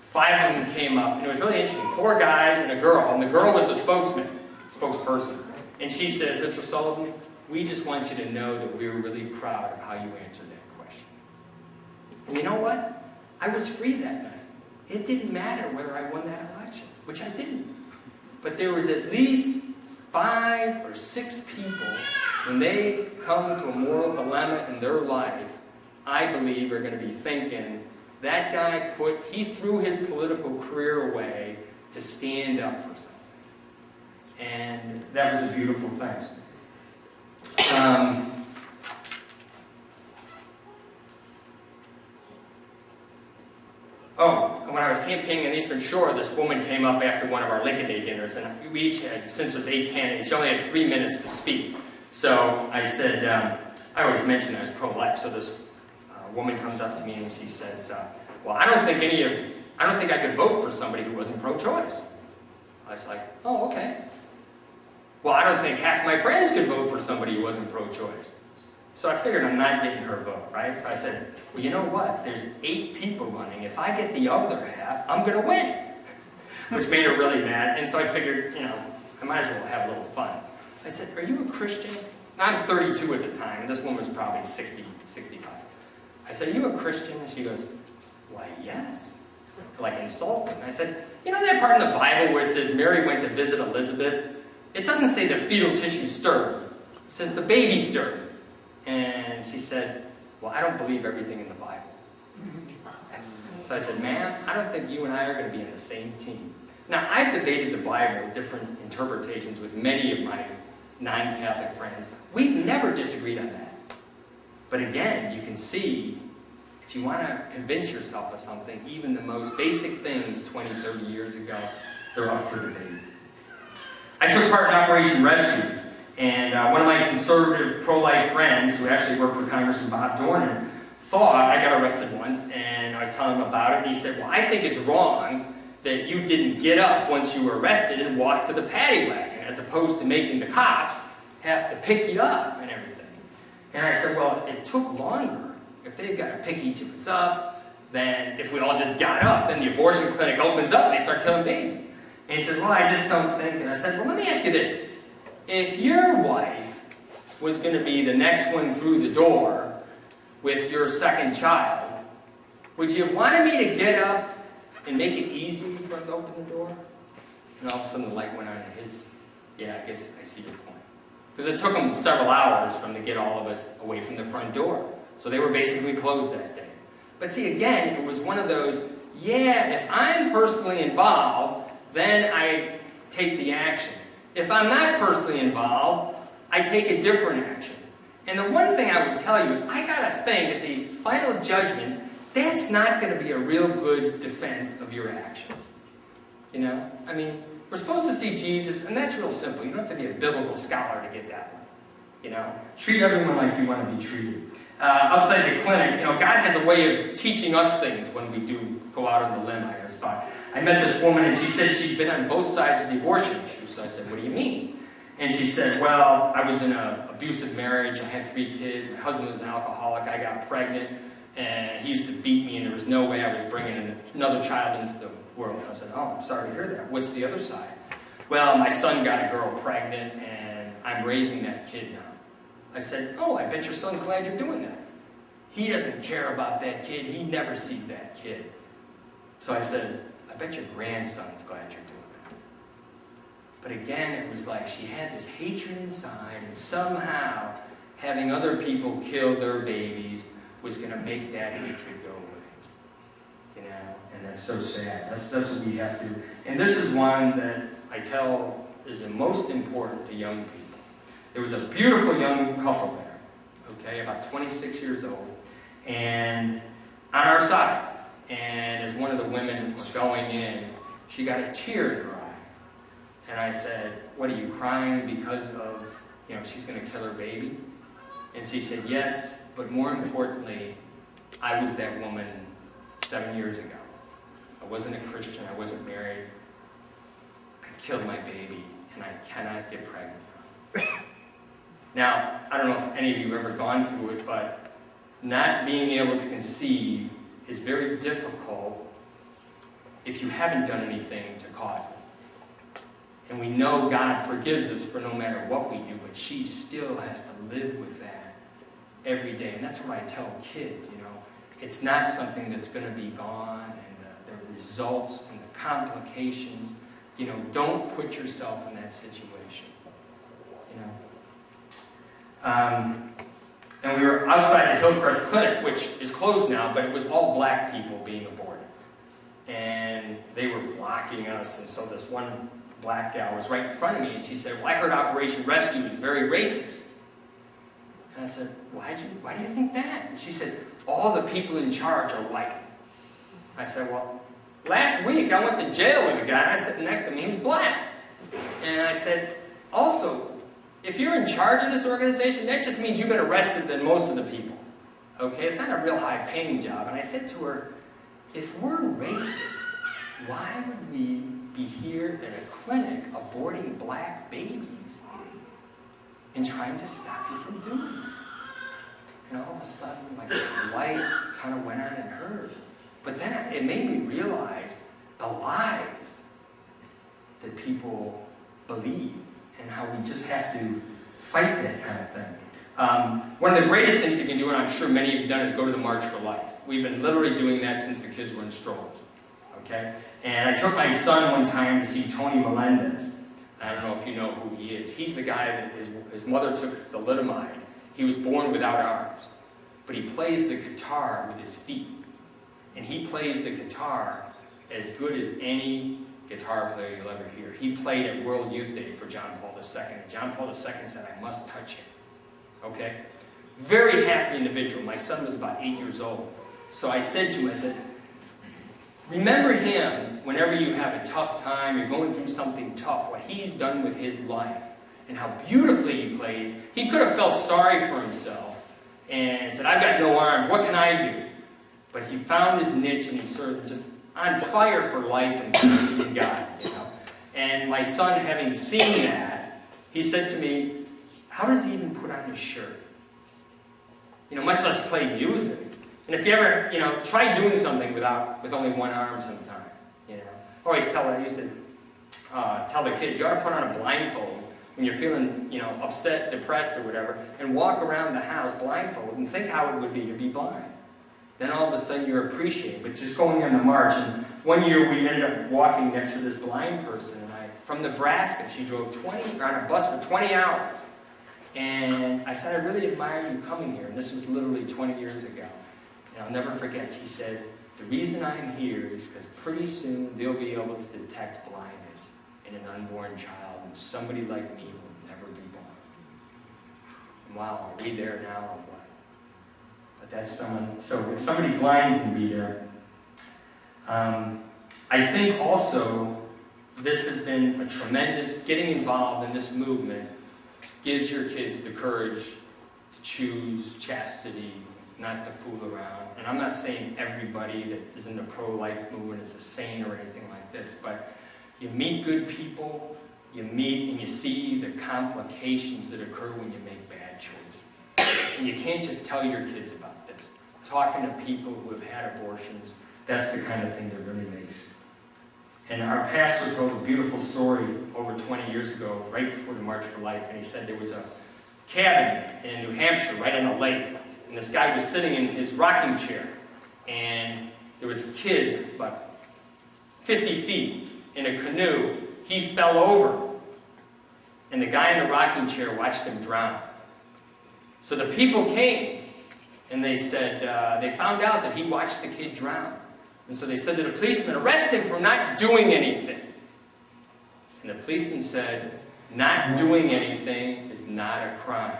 5 of them came up, and it was really interesting. 4 guys and a girl, and the girl was the spokesperson. And she says, Mr. Sullivan, we just want you to know that we're really proud of how you answered that question. And you know what? I was free that night. It didn't matter whether I won that election, which I didn't. But there was at least 5 or 6 people, when they come to a moral dilemma in their life, I believe are going to be thinking, that guy he threw his political career away to stand up for something. And that was a beautiful thing. When I was campaigning on the Eastern Shore, this woman came up after one of our Lincoln Day dinners, and we each had, since there's 8 candidates, she only had 3 minutes to speak. So I said, I always mention I was pro-life, so this woman comes up to me and she says, well, I don't think I could vote for somebody who wasn't pro-choice. I was like, oh, okay. Well, I don't think half my friends could vote for somebody who wasn't pro-choice. So I figured I'm not getting her vote, right? So I said, well, you know what? There's 8 people running. If I get the other half, I'm going to win. Which made her really mad. And so I figured, I might as well have a little fun. I said, are you a Christian? Now, I'm 32 at the time, and this woman was probably 60, 65. I said, are you a Christian? And she goes, why, yes. Like insulting. I said, you know that part in the Bible where it says Mary went to visit Elizabeth? It doesn't say the fetal tissue stirred. It says the baby stirred. And she said, well, I don't believe everything in the Bible. So I said, ma'am, I don't think you and I are going to be in the same team. Now, I've debated the Bible, different interpretations, with many of my non-Catholic friends. We've never disagreed on that. But again, you can see, if you want to convince yourself of something, even the most basic things 20, 30 years ago, they're up for debate. I took part in Operation Rescue, and one of my conservative pro-life friends, who actually worked for Congressman Bob Dornan, thought, I got arrested once, and I was telling him about it, and he said, well, I think it's wrong that you didn't get up once you were arrested and walk to the paddy wagon, as opposed to making the cops have to pick you up and everything. And I said, well, it took longer. If they've got to pick each of us up, then if we all just got up, then the abortion clinic opens up and they start killing babies. And he says, well, I just don't think. And I said, well, let me ask you this. If your wife was going to be the next one through the door, with your second child, would you have wanted me to get up and make it easy for him to open the door? And all of a sudden the light went on in his. Yeah, I guess I see your point. Because it took them several hours for them to get all of us away from the front door. So they were basically closed that day. But see, again, it was one of those, yeah, if I'm personally involved, then I take the action. If I'm not personally involved, I take a different action. And the one thing I would tell you, I gotta think at the final judgment, that's not going to be a real good defense of your actions. You know? I mean, we're supposed to see Jesus, and that's real simple. You don't have to be a biblical scholar to get that one. You know? Treat everyone like you want to be treated. Outside the clinic, you know, God has a way of teaching us things when we do go out on the limb, I just thought. I met this woman, and she said she's been on both sides of the abortion issue. So I said, what do you mean? And she said, well, I was in an abusive marriage. I had 3 kids. My husband was an alcoholic. I got pregnant. And he used to beat me, and there was no way I was bringing another child into the world. I said, oh, I'm sorry to hear that. What's the other side? Well, my son got a girl pregnant, and I'm raising that kid now. I said, oh, I bet your son's glad you're doing that. He doesn't care about that kid. He never sees that kid. So I said, I bet your grandson's glad you're doing that. But again, it was like she had this hatred inside, and somehow having other people kill their babies was going to make that hatred go away. You know, and that's so sad. That's what we have to. And this is one that I tell is the most important to young people. There was a beautiful young couple there, okay, about 26 years old, and on our side. And as one of the women was going in, she got a tear in her eye. And I said, what, are you crying because of, you know, she's going to kill her baby? And she said, yes. But more importantly, I was that woman 7 years ago. I wasn't a Christian. I wasn't married. I killed my baby, and I cannot get pregnant. Now, I don't know if any of you have ever gone through it, but not being able to conceive is very difficult if you haven't done anything to cause it. And we know God forgives us for no matter what we do, but she still has to live with that every day. And that's what I tell kids, you know. It's not something that's going to be gone, and the results and the complications, you know, don't put yourself in that situation, you know. And we were outside the Hillcrest Clinic, which is closed now, but it was all black people being aborted. And they were blocking us, and so this one black gal was right in front of me, and she said, well, I heard Operation Rescue is very racist. And I said, why do you think that? And she says, all the people in charge are white. I said, well, last week I went to jail with a guy, and I sat next to him, he was black. And I said, also, if you're in charge of this organization, that just means you've been arrested than most of the people. Okay, it's not a real high-paying job. And I said to her, if we're racist, why would we be here at a clinic aborting black babies and trying to stop you from doing it? And all of a sudden, like, the light kind of went on in her. But then it made me realize the lies that people believe and how we just have to fight that kind of thing. One of the greatest things you can do, and I'm sure many of you have done, is go to the March for Life. We've been literally doing that since the kids were in strollers. Okay? And I took my son one time to see Tony Melendez. I don't know if you know who he is. He's the guy that his mother took thalidomide. He was born without arms. But he plays the guitar with his feet. And he plays the guitar as good as any guitar player you'll ever hear. He played at World Youth Day for John Paul II. And John Paul II said, I must touch him. Okay? Very happy individual. My son was about 8 years old. So I said to him, I said, remember him whenever you have a tough time, you're going through something tough, what he's done with his life, and how beautifully he plays. He could have felt sorry for himself and said, I've got no arms, what can I do? But he found his niche, and he sort of just on fire for life and God, you know. And my son, having seen that, he said to me, how does he even put on his shirt? You know, much less play music. And if you ever, you know, try doing something with only one arm sometime, you know. I used to tell the kids, you ought to put on a blindfold when you're feeling, you know, upset, depressed, or whatever, and walk around the house blindfolded and think how it would be to be blind. Then all of a sudden you're appreciating. But just going on the march, and one year we ended up walking next to this blind person, and from Nebraska, she drove on a bus for 20 hours. And I said, I really admire you coming here. And this was literally 20 years ago. And I'll never forget, she said, the reason I'm here is because pretty soon they'll be able to detect blindness in an unborn child, and somebody like me will never be born. And wow, are we there now or what? But that's someone, so if somebody blind can be there. I think also this has been a tremendous, getting involved in this movement gives your kids the courage to choose chastity, not to fool around. And I'm not saying everybody that is in the pro-life movement is a saint or anything like this, but you meet good people, you meet and you see the complications that occur when you make bad choices. And you can't just tell your kids about this. Talking to people who have had abortions, that's the kind of thing that really makes. And our pastor told a beautiful story over 20 years ago, right before the March for Life, and he said there was a cabin in New Hampshire, right on a lake, and this guy was sitting in his rocking chair, and there was a kid about 50 feet in a canoe. He fell over, and the guy in the rocking chair watched him drown. So the people came, and they said, they found out that he watched the kid drown. And so they said to the policeman, arrest him for not doing anything. And the policeman said, not doing anything is not a crime.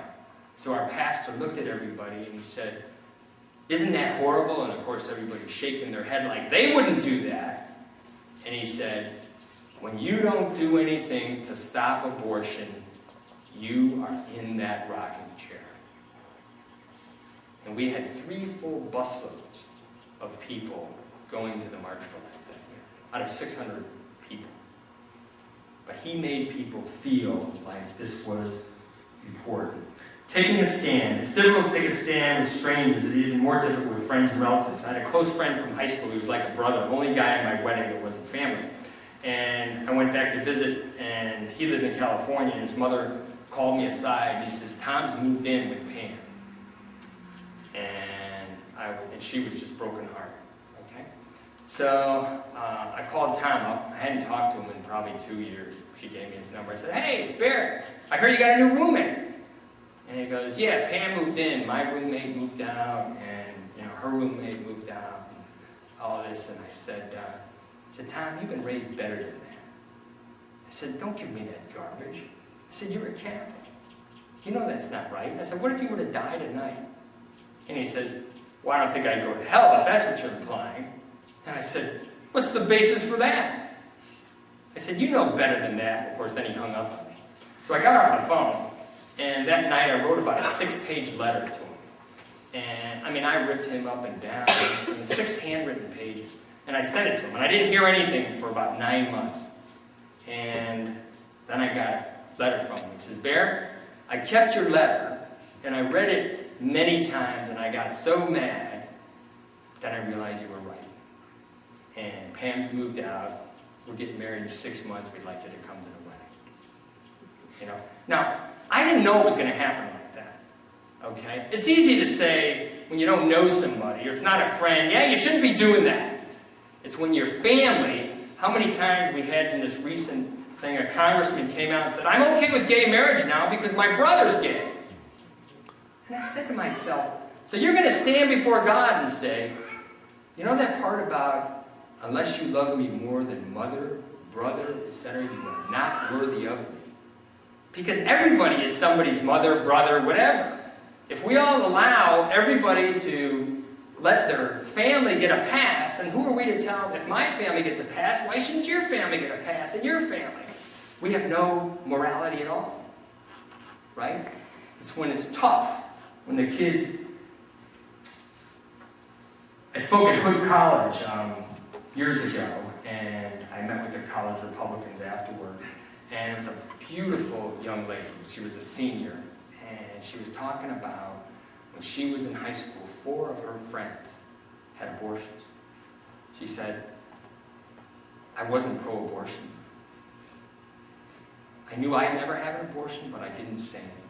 So our pastor looked at everybody and he said, isn't that horrible? And of course everybody's shaking their head like they wouldn't do that. And he said, when you don't do anything to stop abortion, you are in that rocking chair. And we had 3 full busloads of people going to the March for Life that year, out of 600 people. But he made people feel like this was important. Taking a stand. It's difficult to take a stand with strangers. It's even more difficult with friends and relatives. I had a close friend from high school who was like a brother, the only guy at my wedding that wasn't family. And I went back to visit, and he lived in California, and his mother called me aside. He says, Tom's moved in with Pam. And she was just broken hearted. So I called Tom up. I hadn't talked to him in probably 2 years. She gave me his number. I said, hey, it's Barrett. I heard you got a new roommate. And he goes, yeah, Pam moved in. My roommate moved out. And her roommate moved out. And all this. And I said, Tom, you've been raised better than that. I said, don't give me that garbage. I said, you're a Catholic. You know that's not right. And I said, what if you would have died at night? And he says, well, I don't think I'd go to hell if that's what you're implying. And I said, what's the basis for that? I said, you know better than that. Of course, then he hung up on me. So I got off the phone, and that night I wrote about a 6-page letter to him. And, I ripped him up and down, 6 handwritten pages. And I sent it to him, and I didn't hear anything for about 9 months. And then I got a letter from him. He says, Bear, I kept your letter, and I read it many times, and I got so mad that I realized you were right. And Pam's moved out. We're getting married in 6 months. We'd like you to come to the wedding. Now, I didn't know it was going to happen like that. Okay? It's easy to say when you don't know somebody or it's not a friend, yeah, you shouldn't be doing that. It's when your family, how many times we had in this recent thing, a congressman came out and said, I'm okay with gay marriage now because my brother's gay. And I said to myself, so you're going to stand before God and say, you know that part about unless you love me more than mother, brother, etc., you are not worthy of me. Because everybody is somebody's mother, brother, whatever. If we all allow everybody to let their family get a pass, then who are we to tell, if my family gets a pass, why shouldn't your family get a pass and your family? We have no morality at all. Right? It's when it's tough, when the kids... I spoke at Hood College years ago, and I met with the college Republicans afterward, and it was a beautiful young lady. She was a senior, and she was talking about when she was in high school, 4 of her friends had abortions. She said, I wasn't pro-abortion. I knew I'd never have an abortion, but I didn't say anything.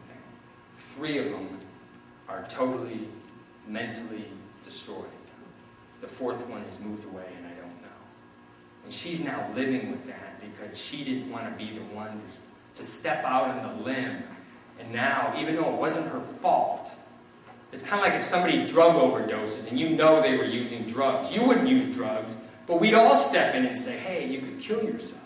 3 of them are totally mentally destroyed. The 4th one has moved away, and I don't know. And she's now living with that because she didn't want to be the one to step out on the limb. And now, even though it wasn't her fault, it's kind of like if somebody drug overdoses and you know they were using drugs. You wouldn't use drugs, but we'd all step in and say, hey, you could kill yourself.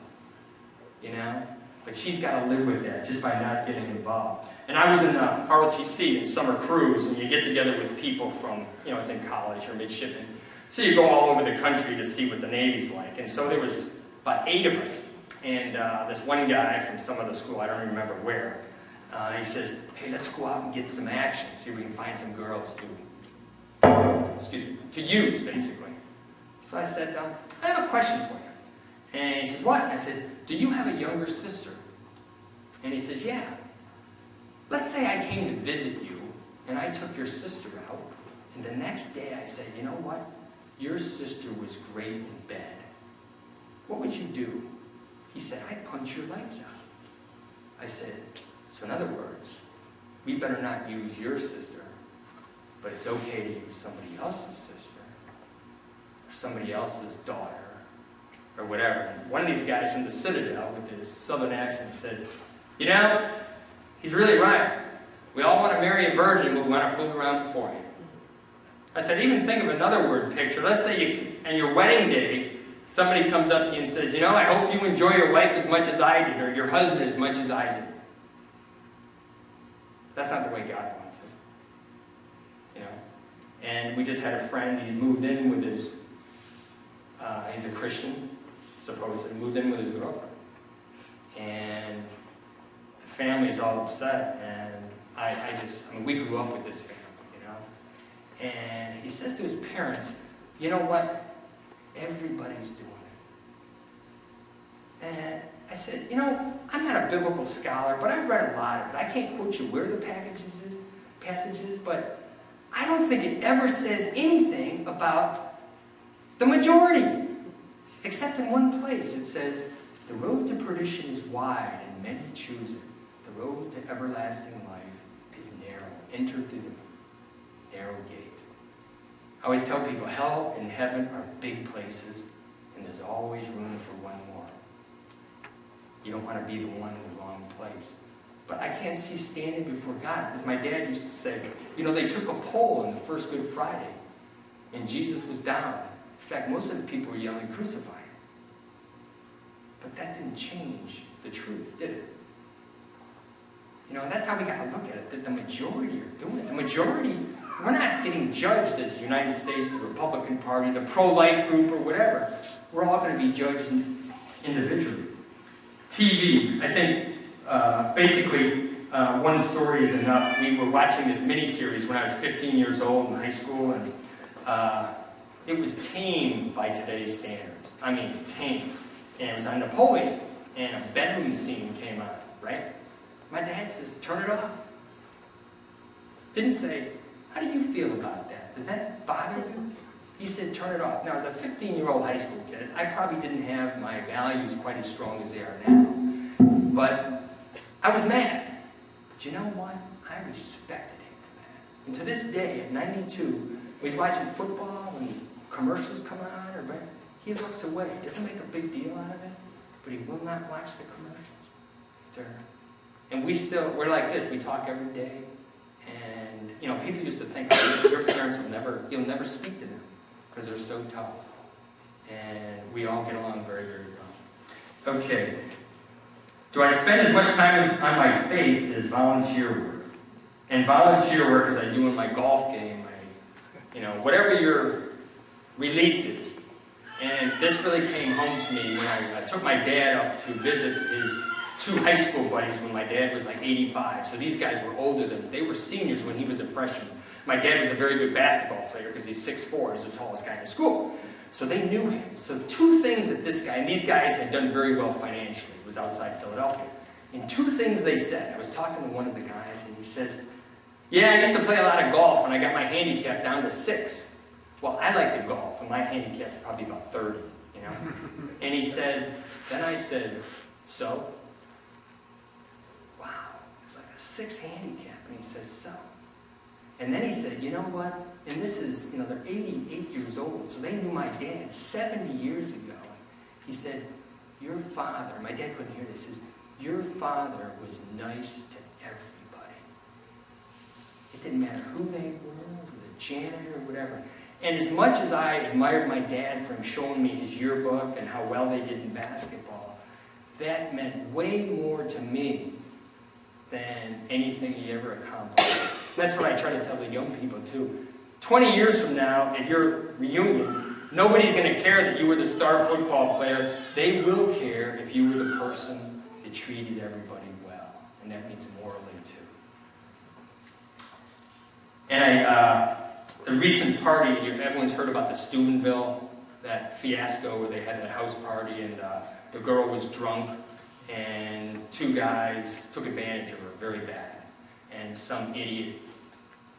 You know? But she's got to live with that just by not getting involved. And I was in ROTC in summer cruise, and you get together with people from, it's in college or midshipmen. So you go all over the country to see what the Navy's like. And so there was about 8 of us. And this one guy from some other school, I don't even remember where, he says, hey, let's go out and get some action, see if we can find some girls to use, basically. So I said, I have a question for you. And he says, what? And I said, do you have a younger sister? And he says, yeah. Let's say I came to visit you, and I took your sister out, and the next day I said, you know what? Your sister was great in bed. What would you do? He said, I'd punch your legs out. I said, so in other words, we better not use your sister, but it's okay to use somebody else's sister, or somebody else's daughter, or whatever. And one of these guys from the Citadel with his southern accent said, he's really right. We all want to marry a virgin, but we want to fool around beforehand. I said, even think of another word picture. Let's say on your wedding day, somebody comes up to you and says, I hope you enjoy your wife as much as I did, or your husband as much as I did. That's not the way God wants it. And we just had a friend, he moved in with he's a Christian, supposedly, moved in with his girlfriend. And the family's all upset, and we grew up with this family, And he says to his parents, you know what? Everybody's doing it. And I said, I'm not a biblical scholar, but I've read a lot of it. I can't quote you where the passage is, but I don't think it ever says anything about the majority. Except in one place. It says, the road to perdition is wide, and many choose it. The road to everlasting life is narrow. Enter through the narrow gate. I always tell people, hell and heaven are big places, and there's always room for one more. You don't want to be the one in the wrong place. But I can't see standing before God. As my dad used to say, they took a poll on the first Good Friday, and Jesus was down. In fact, most of the people were yelling, crucify him. But that didn't change the truth, did it? And that's how we got to look at it, that the majority are doing it. The majority, we're not getting judged as the United States, the Republican Party, the pro-life group, or whatever. We're all going to be judged individually. TV, I think, basically, one story is enough. We were watching this miniseries when I was 15 years old in high school, and it was tame by today's standards. I mean, tame. And it was on Napoleon, and a bedroom scene came on, right? My dad says, turn it off. Didn't say, how do you feel about that? Does that bother you? He said, turn it off. Now, as a 15-year-old high school kid, I probably didn't have my values quite as strong as they are now. But I was mad. But you know what? I respected him for that. And to this day, at 92, when he's watching football, when commercials come on, he looks away. He doesn't make a big deal out of it, but he will not watch the commercials. And we're like this. We talk every day. And, people used to think, your parents you'll never speak to them because they're so tough. And we all get along very, very well. Okay. Do I spend as much time on my faith as volunteer work? And volunteer work as I do in my golf game, whatever your release is. And this really came home to me when I took my dad up to visit his 2 high school buddies when my dad was like 85. So these guys were older they were seniors when he was a freshman. My dad was a very good basketball player because he's 6'4", he's the tallest guy in the school. So they knew him. So 2 things that and these guys had done very well financially. It was outside Philadelphia. And 2 things they said. I was talking to one of the guys, and he says, yeah, I used to play a lot of golf, and I got my handicap down to 6. Well, I like to golf, and my handicap's probably about 30, And he said, then I said, so? 6 handicap. And he says, so. And then he said, you know what? And this is, they're 88 years old, so they knew my dad 70 years ago. He said, your father, my dad couldn't hear this, he says, your father was nice to everybody. It didn't matter who they were, the janitor, or whatever. And as much as I admired my dad for him showing me his yearbook and how well they did in basketball, that meant way more to me than anything he ever accomplished. That's what I try to tell the young people too. 20 years from now, at your reunion, nobody's going to care that you were the star football player. They will care if you were the person that treated everybody well. And that means morally too. And the recent party, everyone's heard about the Steubenville, that fiasco where they had a house party and the girl was drunk and 2 guys took advantage of her very bad. And some idiot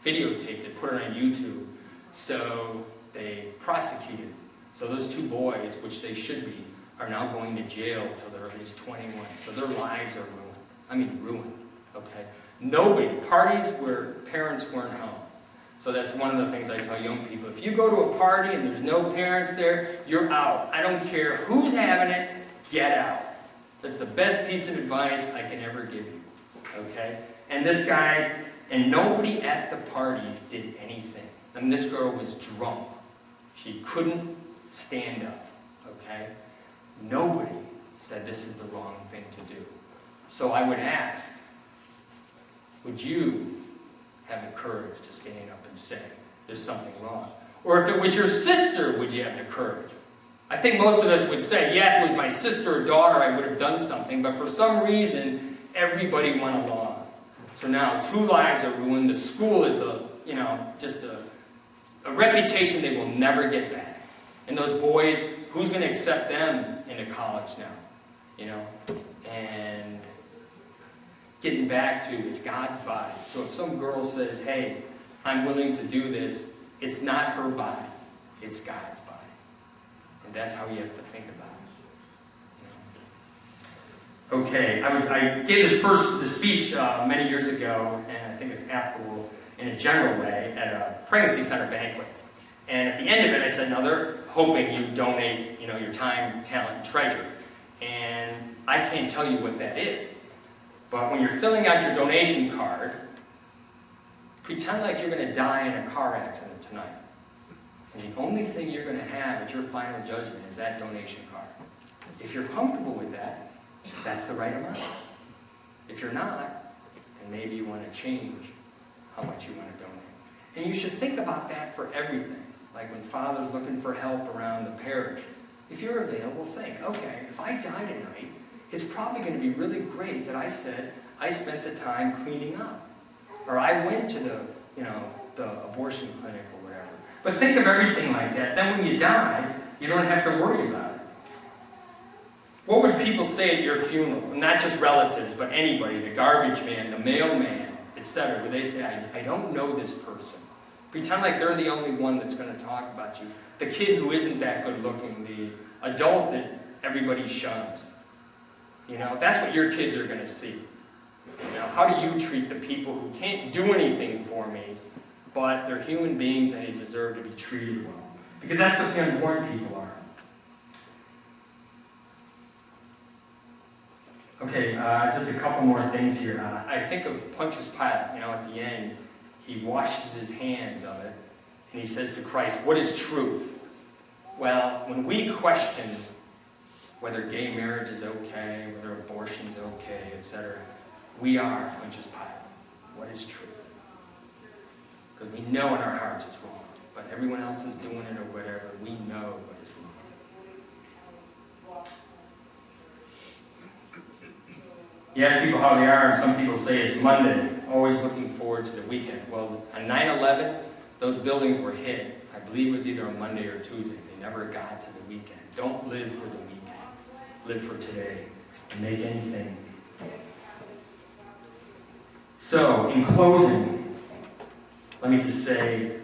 videotaped it, put it on YouTube, so they prosecuted. So those 2 boys, which they should be, are now going to jail till they're at least 21. So their lives are ruined. I mean, ruined, okay? Nobody, parties where parents weren't home. So that's one of the things I tell young people. If you go to a party and there's no parents there, you're out. I don't care who's having it, get out. That's the best piece of advice I can ever give you, okay? And this guy, and nobody at the parties did anything. And this girl was drunk. She couldn't stand up, okay? Nobody said this is the wrong thing to do. So I would ask, would you have the courage to stand up and say there's something wrong? Or if it was your sister, would you have the courage? I think most of us would say, yeah, if it was my sister or daughter, I would have done something. But for some reason, everybody went along. So now 2 lives are ruined. The school is just a reputation they will never get back. And those boys, who's going to accept them into college now? And getting back to it's God's body. So if some girl says, hey, I'm willing to do this, it's not her body, it's God's body. And that's how you have to think about it. Okay, I gave the speech many years ago, and I think it's applicable in a general way at a pregnancy center banquet. And at the end of it, I said, now they're hoping you donate, your time, talent, and treasure. And I can't tell you what that is. But when you're filling out your donation card, pretend like you're going to die in a car accident tonight. And the only thing you're going to have at your final judgment is that donation card. If you're comfortable with that, that's the right amount. If you're not, then maybe you want to change how much you want to donate. And you should think about that for everything. Like when Father's looking for help around the parish. If you're available, think, okay, if I die tonight, it's probably going to be really great that I said I spent the time cleaning up. Or I went to the abortion clinic or whatever. But think of everything like that. Then when you die, you don't have to worry about it. What would people say at your funeral? Not just relatives, but anybody, the garbage man, the mailman, etc. Would they say, I don't know this person? Pretend like they're the only one that's going to talk about you. The kid who isn't that good looking, the adult that everybody shuns. That's what your kids are going to see. How do you treat the people who can't do anything for me, but they're human beings and they deserve to be treated well? Because that's what the unborn people are. Okay, just a couple more things here. I think of Pontius Pilate, at the end, he washes his hands of it, and he says to Christ, what is truth? Well, when we question whether gay marriage is okay, whether abortion is okay, etc., we are Pontius Pilate. What is truth? Because we know in our hearts it's wrong, but everyone else is doing it or whatever. We know what is wrong. You ask people how they are, and some people say it's Monday, always looking forward to the weekend. Well, on 9/11, those buildings were hit. I believe it was either a Monday or Tuesday. They never got to the weekend. Don't live for the weekend. Live for today and make anything. So, in closing, let me just say,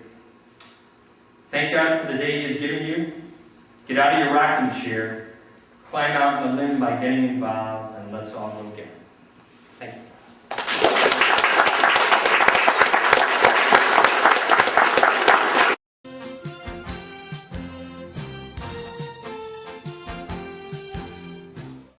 thank God for the day He has given you. Get out of your rocking chair, climb out on the limb by getting involved, and let's all go get it. Thank you.